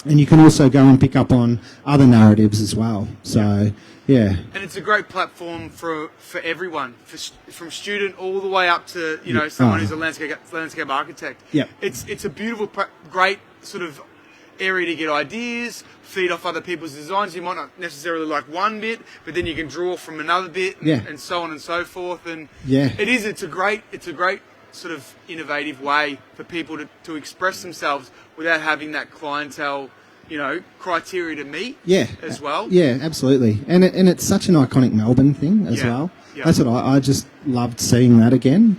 And you can also go and pick up on other narratives as well. So, yeah. And it's a great platform for everyone, from student all the way up to, you know, someone who's a landscape architect. Yeah. It's a beautiful, great sort of area to get ideas, feed off other people's designs. You might not necessarily like one bit, but then you can draw from another bit, and so on and so forth. And it's a great sort of innovative way for people to express themselves without having that clientele, you know, criteria to meet as well. Yeah, absolutely. And it's such an iconic Melbourne thing as well. Yeah. That's what I just loved seeing that again,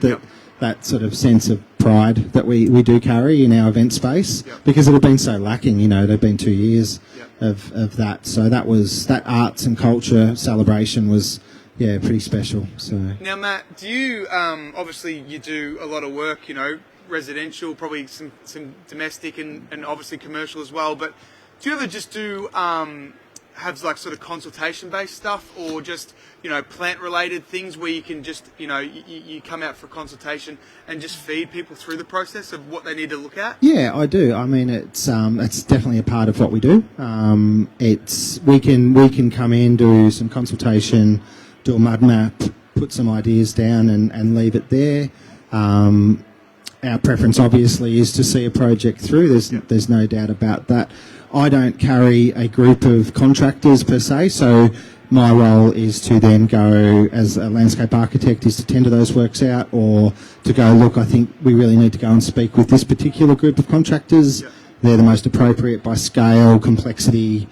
that sort of sense of pride that we do carry in our event space, because it had been so lacking, you know, it had been 2 years of that. So that arts and culture celebration was... yeah, pretty special. So now, Matt, do you obviously you do a lot of work, you know, residential, probably some domestic and obviously commercial as well. But do you ever just do have like sort of consultation based stuff, or just, you know, plant related things where you can just, you know, you come out for consultation and just feed people through the process of what they need to look at? Yeah, I do. I mean, it's definitely a part of what we do. We can come in, do some consultation, do a mud map, put some ideas down and leave it there. Our preference obviously is to see a project through. There's no doubt about that. I don't carry a group of contractors per se, so my role is to then go, as a landscape architect, is to tender those works out, or to go, look, I think we really need to go and speak with this particular group of contractors. They're the most appropriate by scale, complexity,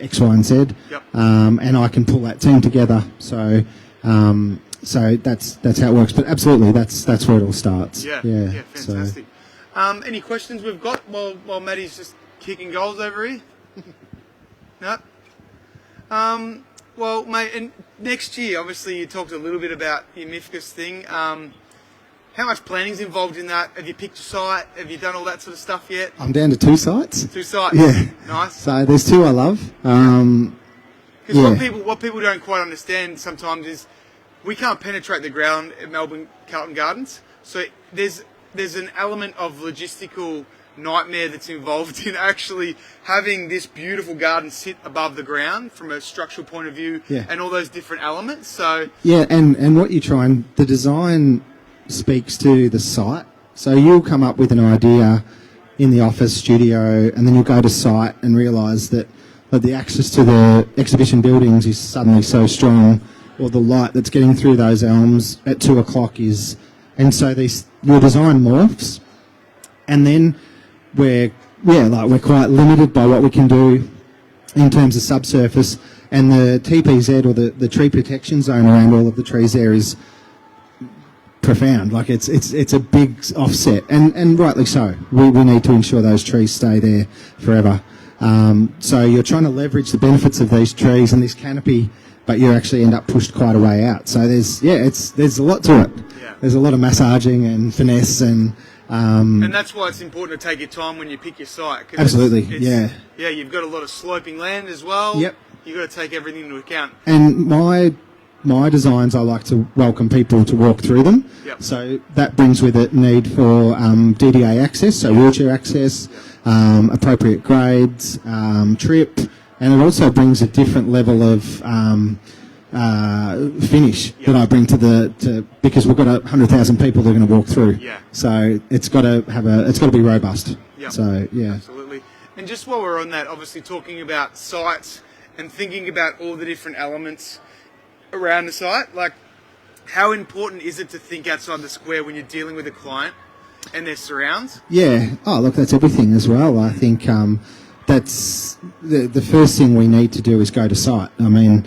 X, Y, and Z, and I can pull that team together. So that's how it works. But absolutely, that's where it all starts. Yeah, fantastic. So. Any questions we've got while Matty's just kicking goals over here? No. Well, mate, and next year, obviously, you talked a little bit about your MIFCUS thing. How much planning's involved in that? Have you picked a site? Have you done all that sort of stuff yet? I'm down to 2 sites. 2 sites? Yeah. Nice. So there's 2 I love. Because what people don't quite understand sometimes is we can't penetrate the ground at Melbourne Carlton Gardens. So there's an element of logistical nightmare that's involved in actually having this beautiful garden sit above the ground from a structural point of view, and all those different elements. So and what you try and the design speaks to the site. So you'll come up with an idea in the office studio, and then you'll go to site and realise that the access to the exhibition buildings is suddenly so strong, or the light that's getting through those elms at 2 o'clock is... And so your design morphs, and then we're quite limited by what we can do in terms of subsurface, and the TPZ, or the tree protection zone around all of the trees there, is profound. Like it's a big offset, and rightly so. We need to ensure those trees stay there forever. So you're trying to leverage the benefits of these trees and this canopy, but you actually end up pushed quite a way out. So there's a lot to it. Yeah. There's a lot of massaging and finesse and that's why it's important to take your time when you pick your site. Absolutely, yeah, you've got a lot of sloping land as well. Yep. You've got to take everything into account. And my designs, I like to welcome people to walk through them. Yep. So that brings with it need for DDA access, so wheelchair access, appropriate grades, trip, and it also brings a different level of finish that I bring because we've got 100,000 people that are going to walk through. Yeah. So it's got to be robust. Yep. So yeah. Absolutely. And just while we're on that, obviously talking about sites and thinking about all the different elements around the site, like how important is it to think outside the square when you're dealing with a client and their surrounds? Yeah. Oh, look, that's everything as well. I think that's the first thing we need to do is go to site. I mean,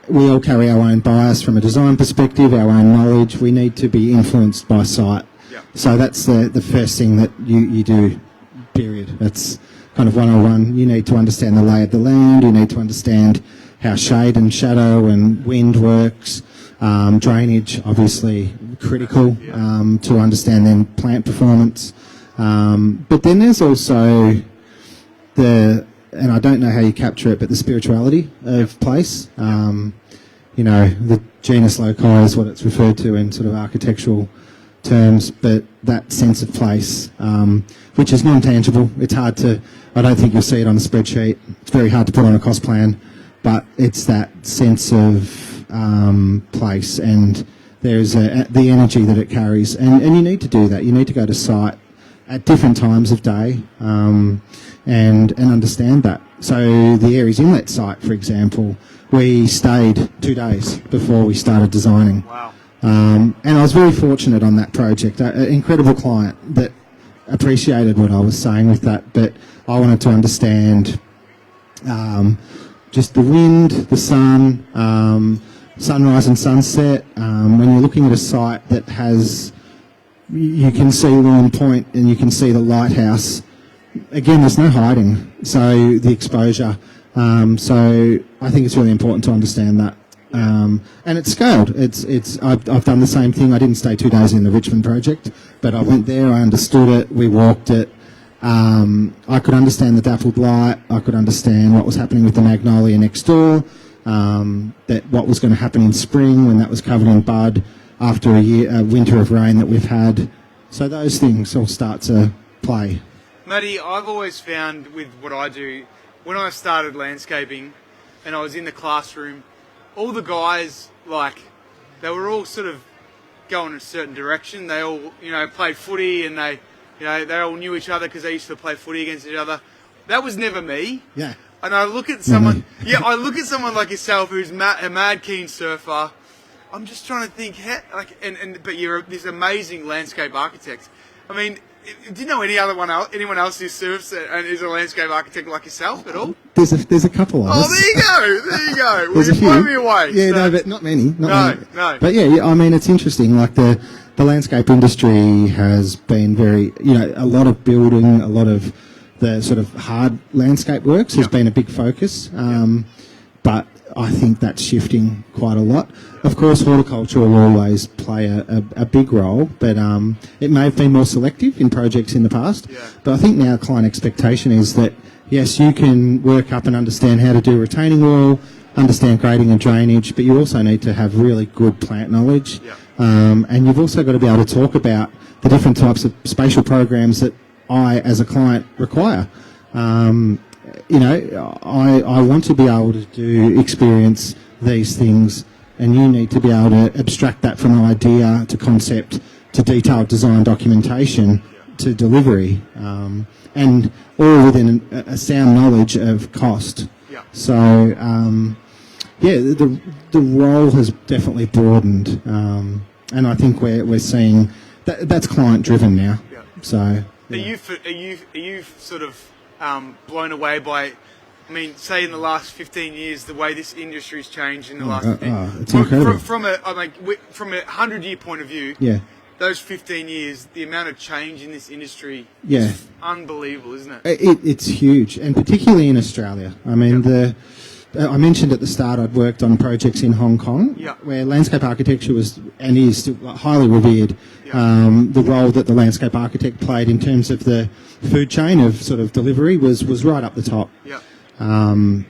we all carry our own bias from a design perspective, our own knowledge. We need to be influenced by site. Yeah. So that's the first thing that you do, period. That's kind of 101. You need to understand the lay of the land. You need to understand how shade and shadow and wind works. Drainage, obviously, critical to understand then plant performance. But then there's also and I don't know how you capture it, but the spirituality of place. The genus loci is what it's referred to in sort of architectural terms, but that sense of place, which is non-tangible. It's hard I don't think you'll see it on a spreadsheet. It's very hard to put on a cost plan, but it's that sense of place, and there's the energy that it carries, and you need to do that. You need to go to site at different times of day and understand that. So the Aries Inlet site, for example, we stayed 2 days before we started designing. Wow. And I was very fortunate on that project. An incredible client that appreciated what I was saying with that, but I wanted to understand just the wind, the sun, sunrise and sunset. When you're looking at a site that you can see Lawn Point and you can see the lighthouse, again, there's no hiding. So the exposure. So I think it's really important to understand that. And it's scaled. I've done the same thing. I didn't stay 2 days in the Richmond project, but I went there, I understood it, we walked it. I could understand the dappled light. I could understand what was happening with the magnolia next door, that what was going to happen in spring when that was covered in bud after a winter of rain that we've had. So those things all start to play. Matty, I've always found with what I do, when I started landscaping and I was in the classroom, all the guys, they were all sort of going in a certain direction. They all, played footy, and they all knew each other because they used to play footy against each other. That was never me. Yeah. And I look at someone, I look at someone like yourself who's a mad keen surfer. I'm just trying to think, but you're this amazing landscape architect. I mean, do you know anyone else who surfs and is a landscape architect like yourself at all? There's a couple of us. Oh, there you go. There's a few. Blow me away. Yeah, no, but not many. No. But yeah, I mean, it's interesting. Like the landscape industry has been very, a lot of building, a lot of the sort of hard landscape works has been a big focus. But I think that's shifting quite a lot. Of course, horticulture will always play a big role, but it may have been more selective in projects in the past. Yeah. But I think now client expectation is that, yes, you can work up and understand how to do retaining wall, understand grading and drainage, but you also need to have really good plant knowledge. Yeah. And you've also got to be able to talk about the different types of spatial programs that I, as a client, require. I want to be able to experience these things, and you need to be able to abstract that from idea to concept to detailed design documentation to delivery, and all within a sound knowledge of cost. Yeah. So, the role has definitely broadened, and I think we're seeing that's client driven now. Yeah. So, yeah. Are you sort of blown away by? I mean, say in the last 15 years, the way this industry's changed in the last. It's incredible. From a 100-year point of view. Yeah. Those 15 years, the amount of change in this industry Yeah. is unbelievable, isn't it? It's huge, and particularly in Australia. I mean, I mentioned at the start I'd worked on projects in Hong Kong, where landscape architecture was and is still highly revered. The role that the landscape architect played in terms of the food chain of sort of delivery was right up the top. Yeah. And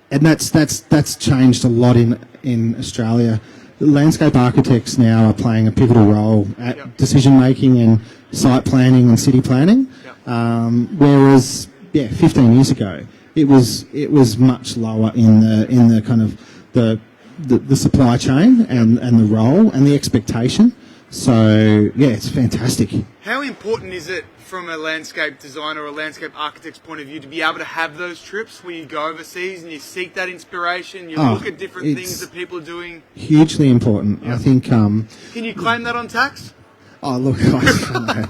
that's changed a lot in Australia. Landscape architects now are playing a pivotal role at decision making and site planning and city planning, whereas 15 years ago it was much lower in the kind of the supply chain and the role and the expectation. So it's fantastic. How important is it from a landscape designer or a landscape architect's point of view to be able to have those trips where you go overseas and you seek that inspiration, you look at different things that people are doing? Hugely important. I think. Can you claim that on tax? Oh, look, I don't know.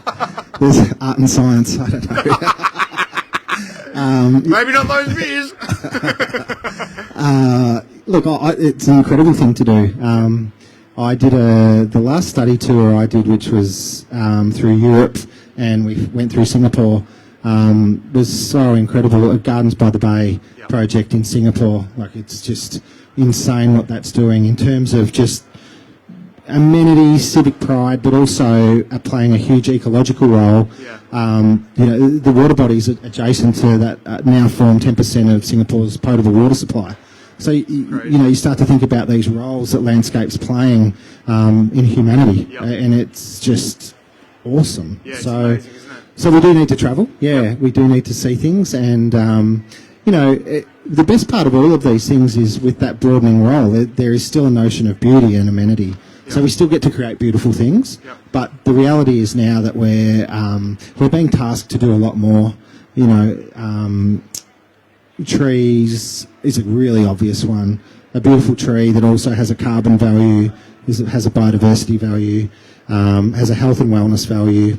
There's art and science. I don't know. Maybe not those beers. Look, it's an incredible thing to do. I did the last study tour I did, which was through Europe, and we went through Singapore. Was so incredible. A Gardens by the Bay project in Singapore. Like, it's just insane what that's doing in terms of just amenities, civic pride, but also playing a huge ecological role. The water bodies adjacent to that now form 10% of Singapore's potable water supply. So you start to think about these roles that landscape's playing in humanity, and it's just awesome. Yeah, it's amazing, isn't it? So we do need to travel. We do need to see things, and the best part of all of these things is with that broadening role, there is still a notion of beauty and amenity. So we still get to create beautiful things, but the reality is now that we're being tasked to do a lot more. Trees is a really obvious one. A beautiful tree that also has a carbon value, has a biodiversity value, has a health and wellness value,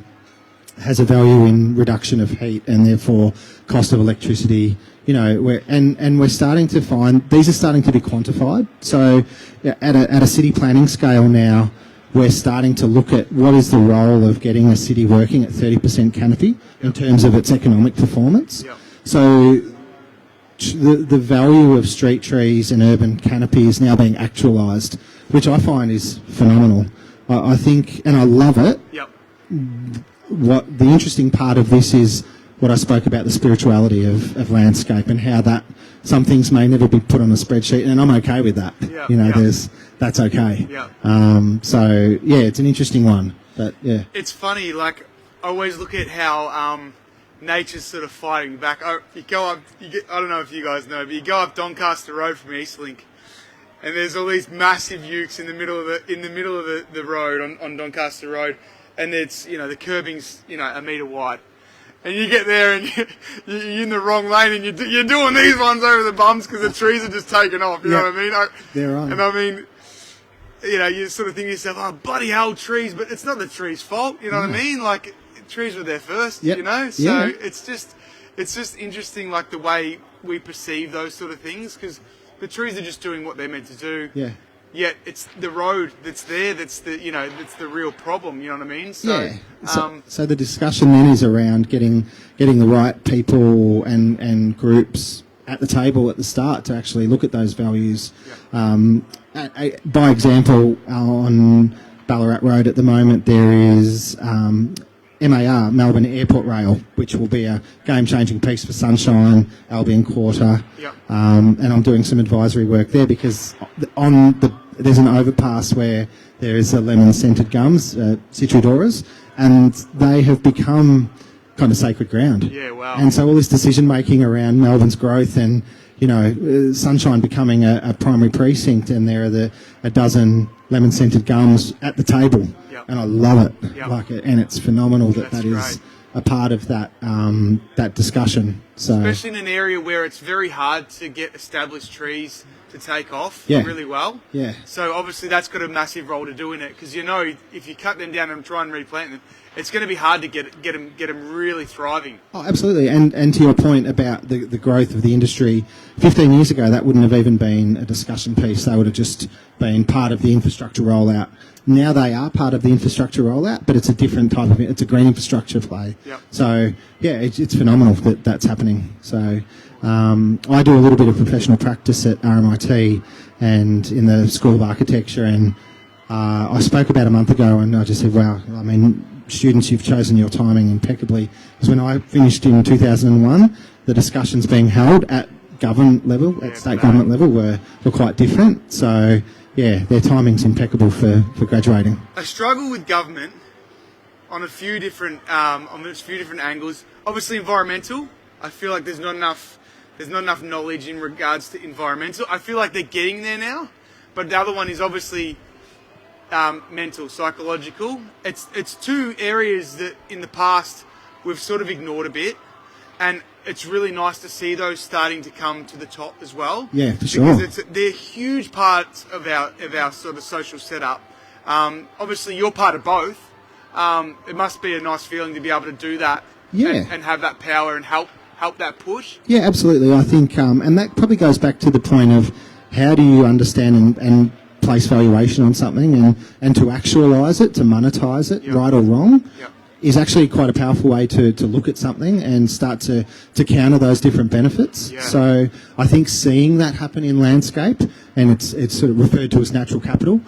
has a value in reduction of heat and therefore cost of electricity. We're starting to find these are starting to be quantified. So at a city planning scale now, we're starting to look at what is the role of getting a city working at 30% canopy in terms of its economic performance. So the value of street trees and urban canopy is now being actualised, which I find is phenomenal. I think, and I love it. What the interesting part of this is what I spoke about, the spirituality of landscape and how that some things may never be put on a spreadsheet, and I'm okay with that. That's okay. It's an interesting one. But it's funny. Like, I always look at how nature's sort of fighting back. You go up. I don't know if you guys know, but you go up Doncaster Road from Eastlink, and there's all these massive ukes in the middle of the road on Doncaster Road, and it's the curbing's a metre wide. And you get there and you're in the wrong lane and you're doing these ones over the bumps because the trees are just taking off, you know what I mean? They're on. And I mean, you sort of think to yourself, oh, bloody hell, trees, but it's not the trees' fault, you know what I mean? Like, trees were there first, So it's just interesting, like, the way we perceive those sort of things, because the trees are just doing what they're meant to do. Yet it's the road that's there that's the real problem, you know what I mean? So the discussion then is around getting the right people and groups at the table at the start to actually look at those values. By example, on Ballarat Road at the moment there is MAR, Melbourne Airport Rail, which will be a game-changing piece for Sunshine, Albion Quarter, and I'm doing some advisory work there because there's an overpass where there is a lemon-scented gums, Citridoras, and they have become kind of sacred ground. And so all this decision-making around Melbourne's growth and, Sunshine becoming a primary precinct, and there are a dozen lemon-scented gums at the table. Yep. and I love it. Yep. Like it, and it's phenomenal that That's is great. a part of that that discussion. So Especially in an area where it's very hard to get established trees to take off Yeah. really well. yeah, So obviously that's got a massive role to do in it, because you know if you cut them down and try and replant them, it's going to be hard to get them really thriving. oh, absolutely. And to your point about the growth of the industry, 15 years ago that wouldn't have even been a discussion piece. They would have just been part of the infrastructure rollout. Now they are part of the infrastructure rollout, but it's a different type of it's a green infrastructure play. Yep. So yeah, it's phenomenal that that's happening. So I do a little bit of professional practice at RMIT and in the School of Architecture, and I spoke about a month ago, and I just said, wow, I mean, students, you've chosen your timing impeccably. Because when I finished in 2001, the discussions being held at government level, at state government level, were quite different. So yeah, their timing's impeccable for graduating. I struggle with government on a few different angles. Obviously, environmental. I feel like there's not enough knowledge in regards to environmental. I feel like they're getting there now, but the other one is obviously mental, psychological. It's two areas that in the past we've sort of ignored a bit, and it's really nice to see those starting to come to the top as well. Yeah, for sure. Because they're huge parts of our sort of social setup. Obviously, you're part of both. It must be a nice feeling to be able to do that. Yeah. And have that power and help that push. Yeah, absolutely. I think, and that probably goes back to the point of how do you understand and place valuation on something, and to actualise it, to monetise it, Yep. right or wrong, Yep. is actually quite a powerful way to look at something and start to counter those different benefits. Yeah. So I think seeing that happen in landscape, and it's sort of referred to as natural capital,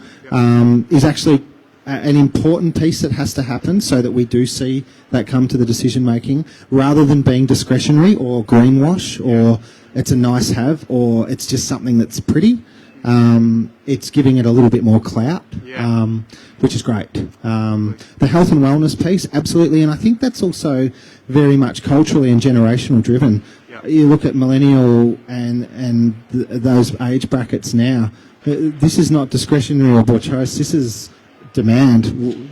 is actually an important piece that has to happen so that we do see that come to the decision making, rather than being discretionary or greenwash, or it's a nice have, or it's just something that's pretty. It's giving it a little bit more clout, which is great. The health and wellness piece, absolutely, and I think that's also very much culturally and generational driven. Yeah. You look at millennial and those age brackets now. This is not discretionary or choice. This is demand.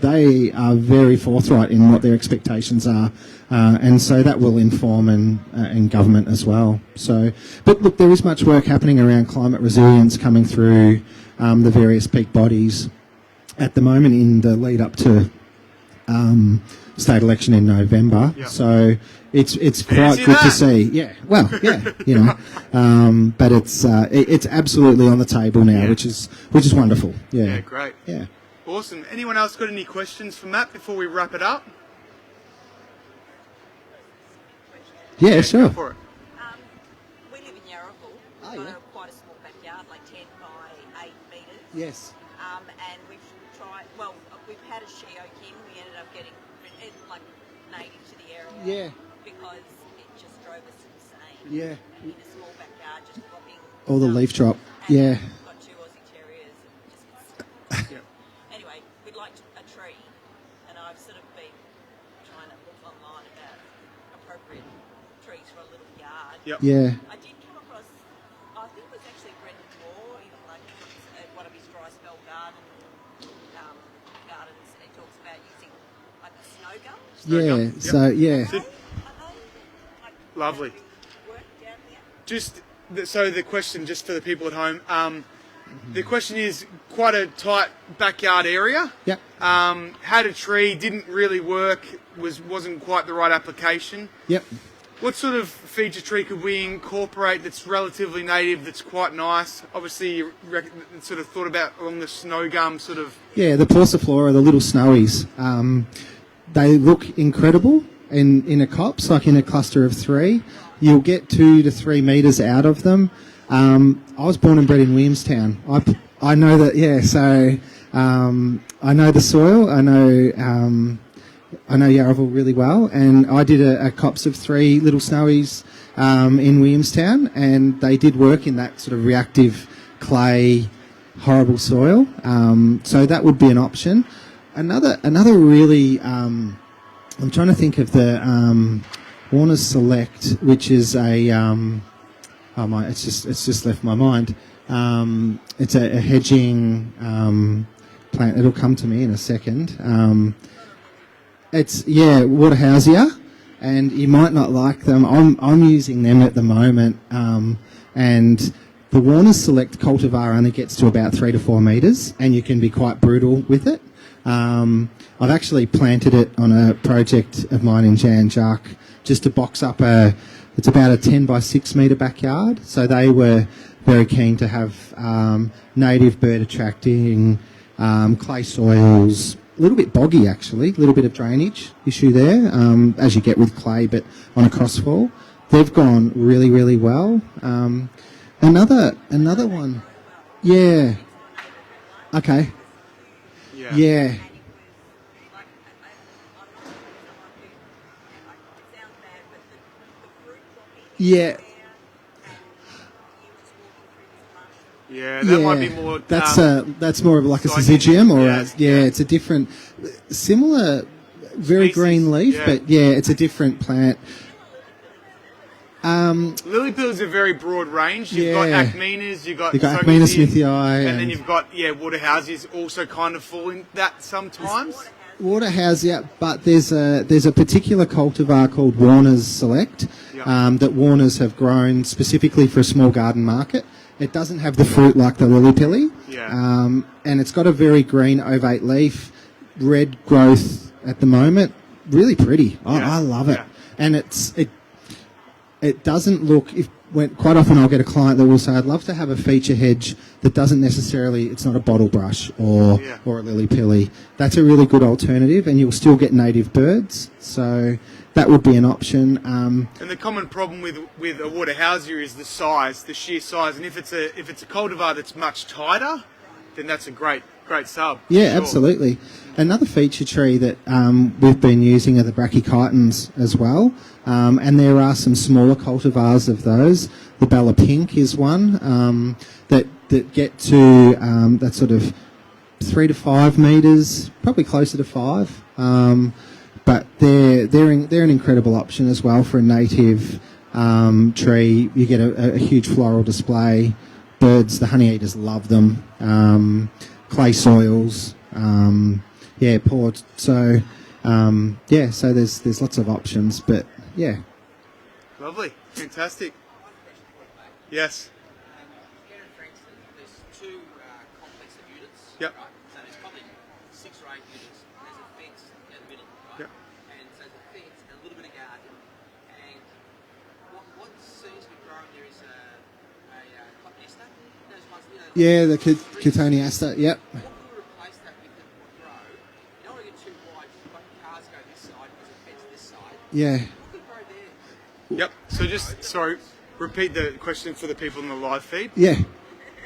They are very forthright in what their expectations are, and so that will inform and government as well. So, but look, there is much work happening around climate resilience coming through the various peak bodies at the moment in the lead up to state election in November. Yeah. So it's quite good to see. Yeah, well, yeah, you know, but it's absolutely on the table now, which is wonderful. Yeah. Yeah, great. Yeah. Awesome. Anyone else got any questions for Matt before we wrap it up? Yeah, sure. Go for it. We live in Yarraville. Oh, We've yeah. got quite a small backyard, like 10 by 8 metres. Yes. And we've had a she oak in. We ended up getting it like native to the area. Yeah. Because it just drove us insane. Yeah. In a small backyard, just dropping. All the leaf drop. And Yeah. we've got 2 Aussie Terriers. And just Yeah. Anyway, we'd like a tree, and I've sort of been trying to look online about appropriate trees for a little yard. Yep. Yeah. I did come across, I think it was actually Brendan Moore, like at one of his dry spell gardens, and he talks about using like a snow gum. Yeah. Yep. So yeah. Are they like, Lovely. work down here? So the question, just for the people at home, the question is quite a tight backyard area. Yep. Had a tree, didn't really work, wasn't quite the right application. Yep. What sort of feature tree could we incorporate that's relatively native, that's quite nice? Obviously, you sort of thought about along the snow gum sort of. Yeah, the Flora, the little snowies. They look incredible in a copse, like in a cluster of 3. You'll get 2 to 3 metres out of them. I was born and bred in Williamstown. I know that, yeah, so I know the soil, I know Yarraville really well, and I did a copse of 3 little snowies in Williamstown, and they did work in that sort of reactive clay, horrible soil. So that would be an option. Another really, I'm trying to think of the Warner's Select, which is a it's just left my mind. It's a hedging plant. It'll come to me in a second. It's Waterhousia, and you might not like them. I'm using them at the moment, and the Warner's Select cultivar only gets to about 3 to 4 metres, and you can be quite brutal with it. I've actually planted it on a project of mine in Jan Jac just to box up it's about a 10 by 6 metre backyard. So they were very keen to have native bird attracting, clay soils, a little bit boggy actually, a little bit of drainage issue there, as you get with clay, but on a crossfall. They've gone really, really well. Another one. Yeah. Okay. Yeah. Yeah. Yeah, that might be more. That's more of like a syzygium, or it's a different, similar, very species, green leaf, but it's a different plant. Lily pills are very broad range. You've got Acmenas, you've got Acmena smithii, and then you've got Waterhousias also kind of fall in that sometimes. Waterhousia, but there's a particular cultivar called Warner's Select that Warner's have grown specifically for a small garden market. It doesn't have the fruit like the lily pilly, and it's got a very green ovate leaf, red growth at the moment. Really pretty. I love it, and it doesn't look. Quite often I'll get a client that will say, I'd love to have a feature hedge that doesn't necessarily, it's not a bottle brush or a lily pilly. That's a really good alternative, and you'll still get native birds. So that would be an option. And the common problem with a Waterhousia is the size, the sheer size. And if it's a cultivar that's much tighter, then that's a great sub. Yeah, sure. Absolutely. Another feature tree that we've been using are the brachychitons as well. And there are some smaller cultivars of those. The Bella Pink is one that get to that sort of 3 to 5 metres, probably closer to 5. But they're an incredible option as well for a native tree. You get a huge floral display. Birds, the honeyeaters love them. Clay soils, poured. So, so there's lots of options, but Lovely, fantastic. Yes. Here in Frankston, there's 2 complexes of units. Yep. Right? So there's probably 6 or 8 units. There's a fence in the middle, right? Yep. And so there's a fence and a little bit of garden. And what seems to be growing there is a cotoneaster. Those ones, the cotoneaster. Yep. What can we replace that with that would grow? You don't want to get too wide. But cars go this side because the fence this side. Yeah. What could grow there? Yep. So repeat the question for the people in the live feed. Yeah.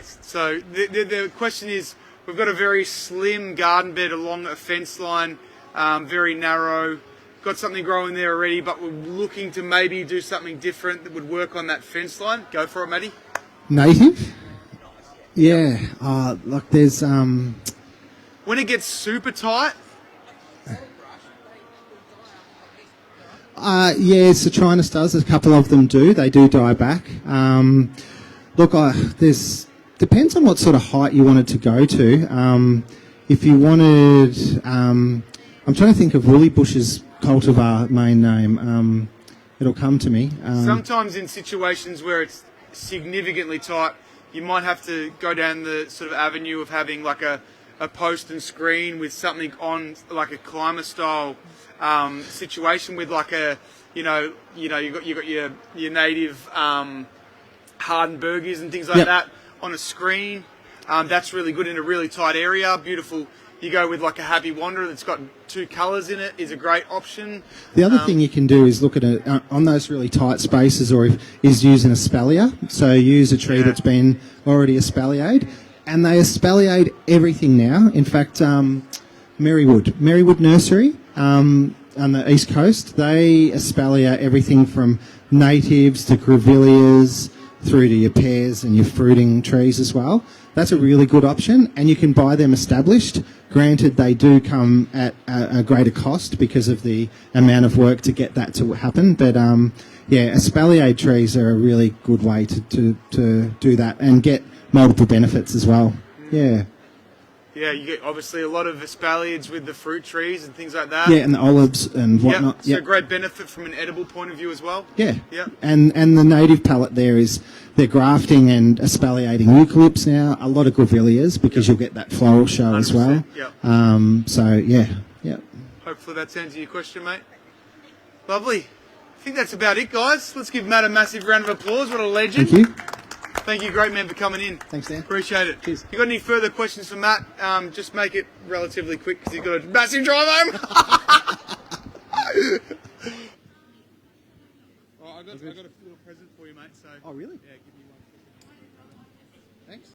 So the question is, we've got a very slim garden bed along a fence line, very narrow. Got something growing there already, but we're looking to maybe do something different that would work on that fence line. Go for it, Matty. Native? Yeah. Like there's When it gets super tight. Citrinus does. A couple of them do. They do die back. Depends on what sort of height you want it to go to. If you wanted, I'm trying to think of Woolly Bush's cultivar main name. It'll come to me. Sometimes in situations where it's significantly tight, you might have to go down the sort of avenue of having like a post and screen with something on, like a climber style situation with like you got your native Hardenbergias and things like that on a screen. That's really good in a really tight area. Beautiful. You go with like a Happy Wanderer that's got 2 colours in it is a great option. The other thing you can do is look at on those really tight spaces, is use an espalier. So use a tree that's been already espaliered, and they espaliate everything now. In fact, Marywood Nursery on the East Coast, they espalier everything from natives to grevilleas through to your pears and your fruiting trees as well. That's a really good option, and you can buy them established. Granted, they do come at a greater cost because of the amount of work to get that to happen. But espaliered trees are a really good way to do that and get multiple benefits as well. Yeah. Yeah, you get obviously a lot of espaliers with the fruit trees and things like that. Yeah, and the olives and whatnot. Yep. So great benefit from an edible point of view as well. Yeah. Yeah. And the native palette there is they're grafting and espaliating eucalypts now. A lot of grevilleas because you'll get that floral show as well. 100%, So yeah. Hopefully that's answered your question, mate. Lovely. I think that's about it, guys. Let's give Matt a massive round of applause. What a legend. Thank you. Thank you, great man, for coming in. Thanks, Dan. Appreciate it. Cheers. If you got any further questions for Matt, just make it relatively quick because he's got a massive drive home. I got a little present for you, mate. So. Oh, really? Yeah, give me one. Thanks.